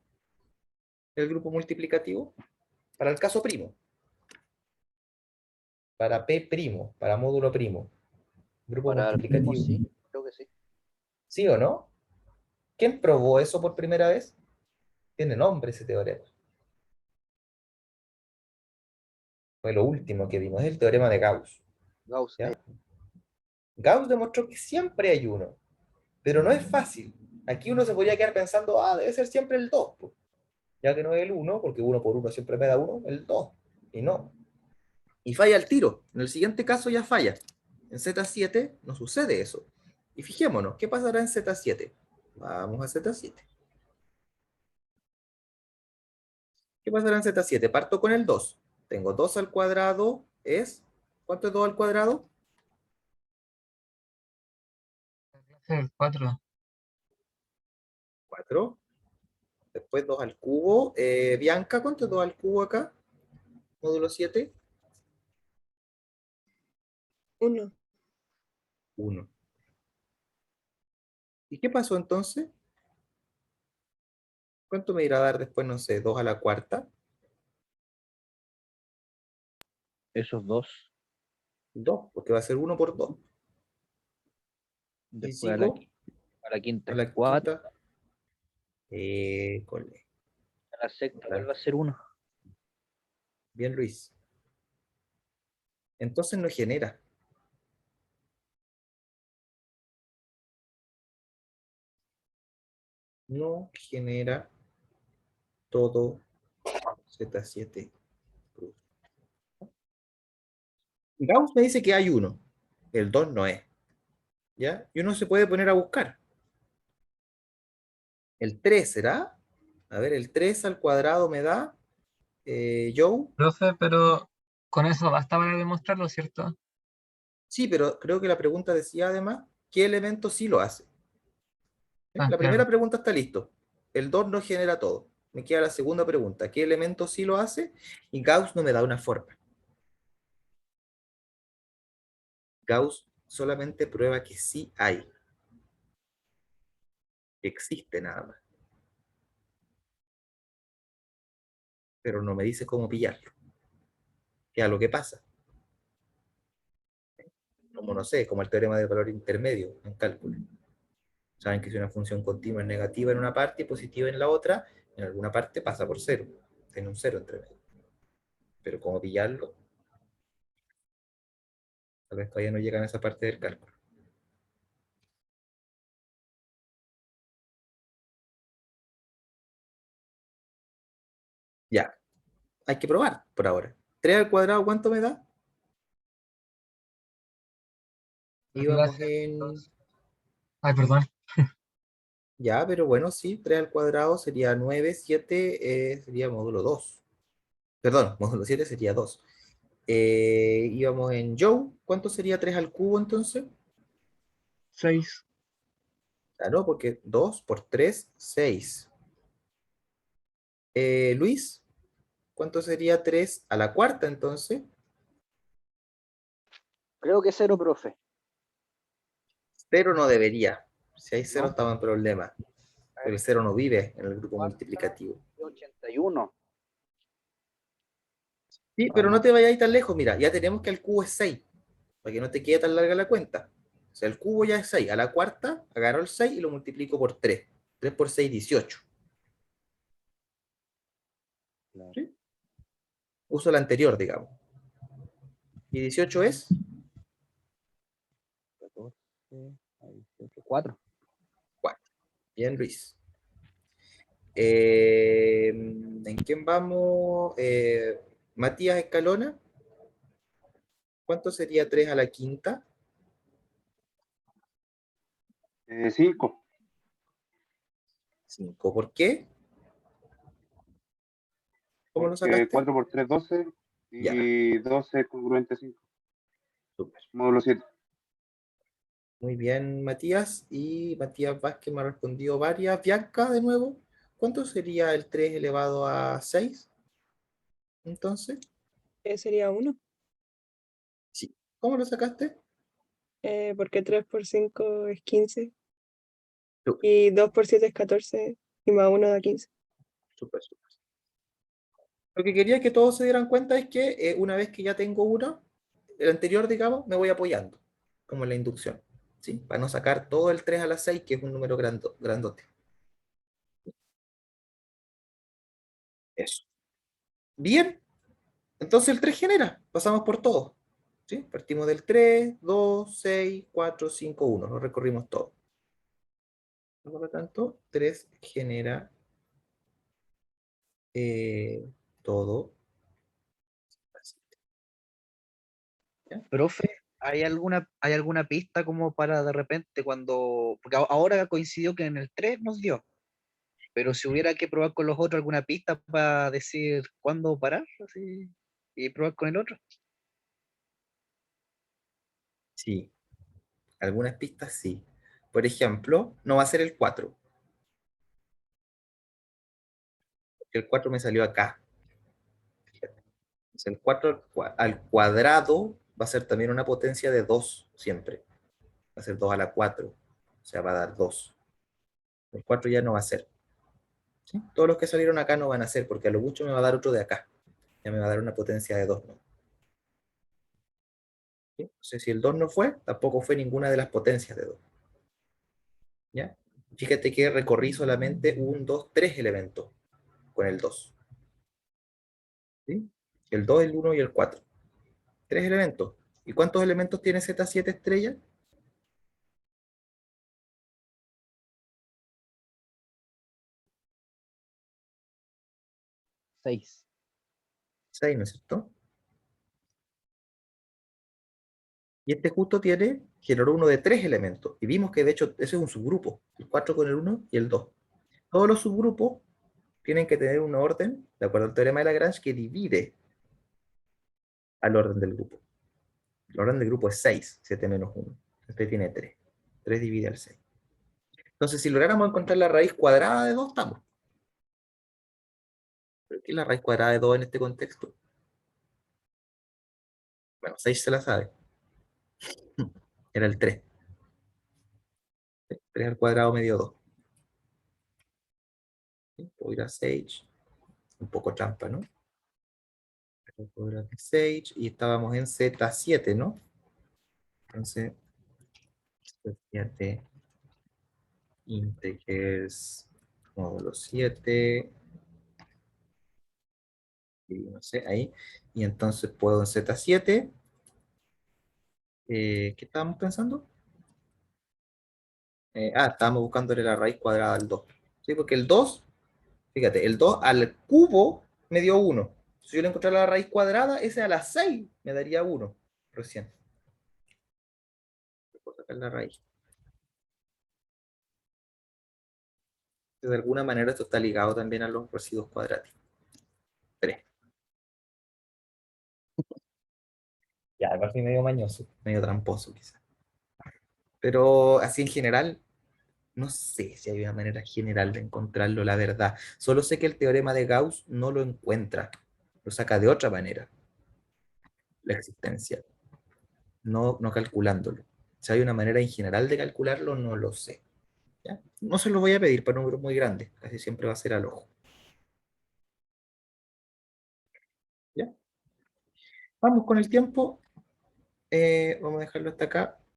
el grupo multiplicativo? Para el caso primo. Para P primo, para módulo primo. Grupo Para el primo, multiplicativo. sí, creo que sí. ¿Sí o no? ¿Quién probó eso por primera vez? Tiene nombre ese teorema. Fue lo último que vimos, es el teorema de Gauss. Gauss, ¿Ya? Gauss demostró que siempre hay uno, pero no es fácil. Aquí uno se podría quedar pensando, debe ser siempre el 2, ya que no es el 1, porque 1 por 1 siempre me da 1, el 2, y no. Y falla el tiro, en el siguiente caso ya falla. En Z7 no sucede eso. Y fijémonos, ¿qué pasará en Z7? Vamos a Z7. ¿Qué pasará en Z7? Parto con el 2. Tengo 2 al cuadrado, es... ¿Cuánto es 2 al cuadrado? El 4. 4. Después 2 al cubo. Bianca, ¿cuánto es 2 al cubo acá? Módulo 7. 1. 1. ¿Y qué pasó entonces? ¿Cuánto me irá a dar después, no sé, 2 a la cuarta? Esos dos. 2, porque va a ser 1 por 2. Y Después sigo a la quinta a es la 4. quinta. Cole. A la sexta Hola. vuelve a ser 1. Bien, Luis. Entonces no genera. No genera todo Z7 cruz. Gauss me dice que hay uno. El 2 no es. ¿Ya? Y uno se puede poner a buscar. ¿El 3 será? A ver, el 3 al cuadrado me da, Joe. Profe, pero con eso basta para demostrarlo, ¿cierto? Sí, pero creo que la pregunta decía además, ¿qué elemento sí lo hace? La primera Claro. pregunta está listo. El 2 no genera todo. Me queda la segunda pregunta. ¿Qué elemento sí lo hace? Y Gauss no me da una forma. Gauss solamente prueba que sí hay. Existe nada más. Pero no me dice cómo pillarlo. ¿Qué es lo que pasa? Como no sé, como el teorema del valor intermedio en cálculo. Saben que si una función continua es negativa en una parte y positiva en la otra, en alguna parte pasa por cero. Tiene un cero entre medio. Pero cómo pillarlo, tal vez todavía no llegan a esa parte del cálculo. Ya, hay que probar por ahora. 3 al cuadrado, ¿cuánto me da? Íbamos Gracias. en... Ay, perdón. Ya, pero bueno, sí, 3 al cuadrado sería 9, 7 sería módulo 2. Perdón, módulo 7 sería 2. Íbamos en Joe, ¿cuánto sería 3 al cubo entonces? 6. Claro, porque 2 por 3, 6. Luis, ¿cuánto sería 3 a la cuarta entonces? Creo que 0, profe. 0 no debería. Si hay 0 ¿No? estaba en problema. Pero el 0 no vive en el grupo multiplicativo. 81. Sí, ¿O pero no no? te vayas tan lejos. Mira, ya tenemos que el cubo es 6. Para que no te quede tan larga la cuenta. O sea, el cubo ya es 6. A la cuarta agarro el 6 y lo multiplico por 3. 3 por 6, 18. Claro. ¿Sí? Uso el anterior, digamos. ¿Y 18 es? 14, 4. 4. Bien, Luis. ¿En quién vamos? Matías Escalona. ¿Cuánto sería 3 a la quinta? 5. 5. ¿Por qué? ¿Cómo lo Porque sacaste? 4 por 3, 12. Ya, Y 12 congruente 5. súper. Módulo 7. Muy bien, Matías. Y Matías Vázquez me ha respondido varias. Bianca, de nuevo. ¿Cuánto sería el 3 elevado a 6? Entonces, Sería 1. sí. ¿Cómo lo sacaste? Porque 3 por 5 es 15. Súper, Y 2 por 7 es 14. Y más 1 da 15. súper, súper. Lo que quería que todos se dieran cuenta es que una vez que ya tengo uno, el anterior, digamos, me voy apoyando, como en la inducción, ¿sí? Para no sacar todo el 3 a la 6, que es un número grandote. Eso. Bien, entonces el 3 genera, pasamos por todo, ¿sí? Partimos del 3, 2, 6, 4, 5, 1, lo recorrimos todo. Por lo tanto, 3 genera todo. ¿Ya? Profe, hay alguna pista como para de repente cuando, porque ahora coincidió que en el 3 nos dio, pero si hubiera que probar con los otros alguna pista para decir cuándo parar, así, y probar con el otro? Sí, algunas pistas sí. Por ejemplo, no va a ser el 4. El 4 me salió acá. El 4 al cuadrado va a ser también una potencia de 2 siempre. Va a ser 2 a la 4. O sea, va a dar 2. El 4 ya no va a ser. ¿Sí? Todos los que salieron acá no van a ser, porque a lo mucho me va a dar otro de acá. Ya me va a dar una potencia de 2, ¿no? ¿Sí? Entonces, si el 2 no fue, tampoco fue ninguna de las potencias de 2. ¿Ya? Fíjate que recorrí solamente 1, 2, 3 elementos con el 2. ¿Sí? El 2, el 1 y el 4. 3 elementos. ¿Y cuántos elementos tiene Z7 estrella? 6. 6, ¿no es cierto? Y este justo generó uno de 3 elementos. Y vimos que de hecho ese es un subgrupo. El 4 con el 1 y el 2. Todos los subgrupos tienen que tener un orden, de acuerdo al teorema de Lagrange, que divide al orden del grupo. El orden del grupo es 6, 7 menos 1. Este tiene 3. 3 divide al 6. Entonces, si lográramos encontrar la raíz cuadrada de 2, estamos. ¿Pero qué es la raíz cuadrada de 2 en este contexto? Bueno, 6 se la sabe. Era el 3. 3 al cuadrado me dio 2. ¿Sí? Puedo ir a Sage. Un poco trampa, ¿no? Pero puedo ir a Sage y estábamos en Z7, ¿no? Entonces, Z7 integers módulo 7 y no sé, ahí. Y entonces puedo en Z7, ¿qué estábamos pensando? Estábamos buscándole la raíz cuadrada al 2. ¿Sí? Porque el 2, fíjate, el 2 al cubo me dio 1. Si yo le encontrara la raíz cuadrada, ese a la 6 me daría 1 recién. Puedo sacar la raíz. De alguna manera esto está ligado también a los residuos cuadráticos. 3. Ya, aparte medio mañoso, medio tramposo quizás. Pero así en general, no sé si hay una manera general de encontrarlo, la verdad. Solo sé que el teorema de Gauss no lo encuentra. Lo saca de otra manera, la existencia. No calculándolo. Si hay una manera en general de calcularlo, no lo sé. ¿Ya? No se lo voy a pedir para números muy grandes. Casi siempre va a ser al ojo. ¿Ya? Vamos con el tiempo. Vamos a dejarlo hasta acá.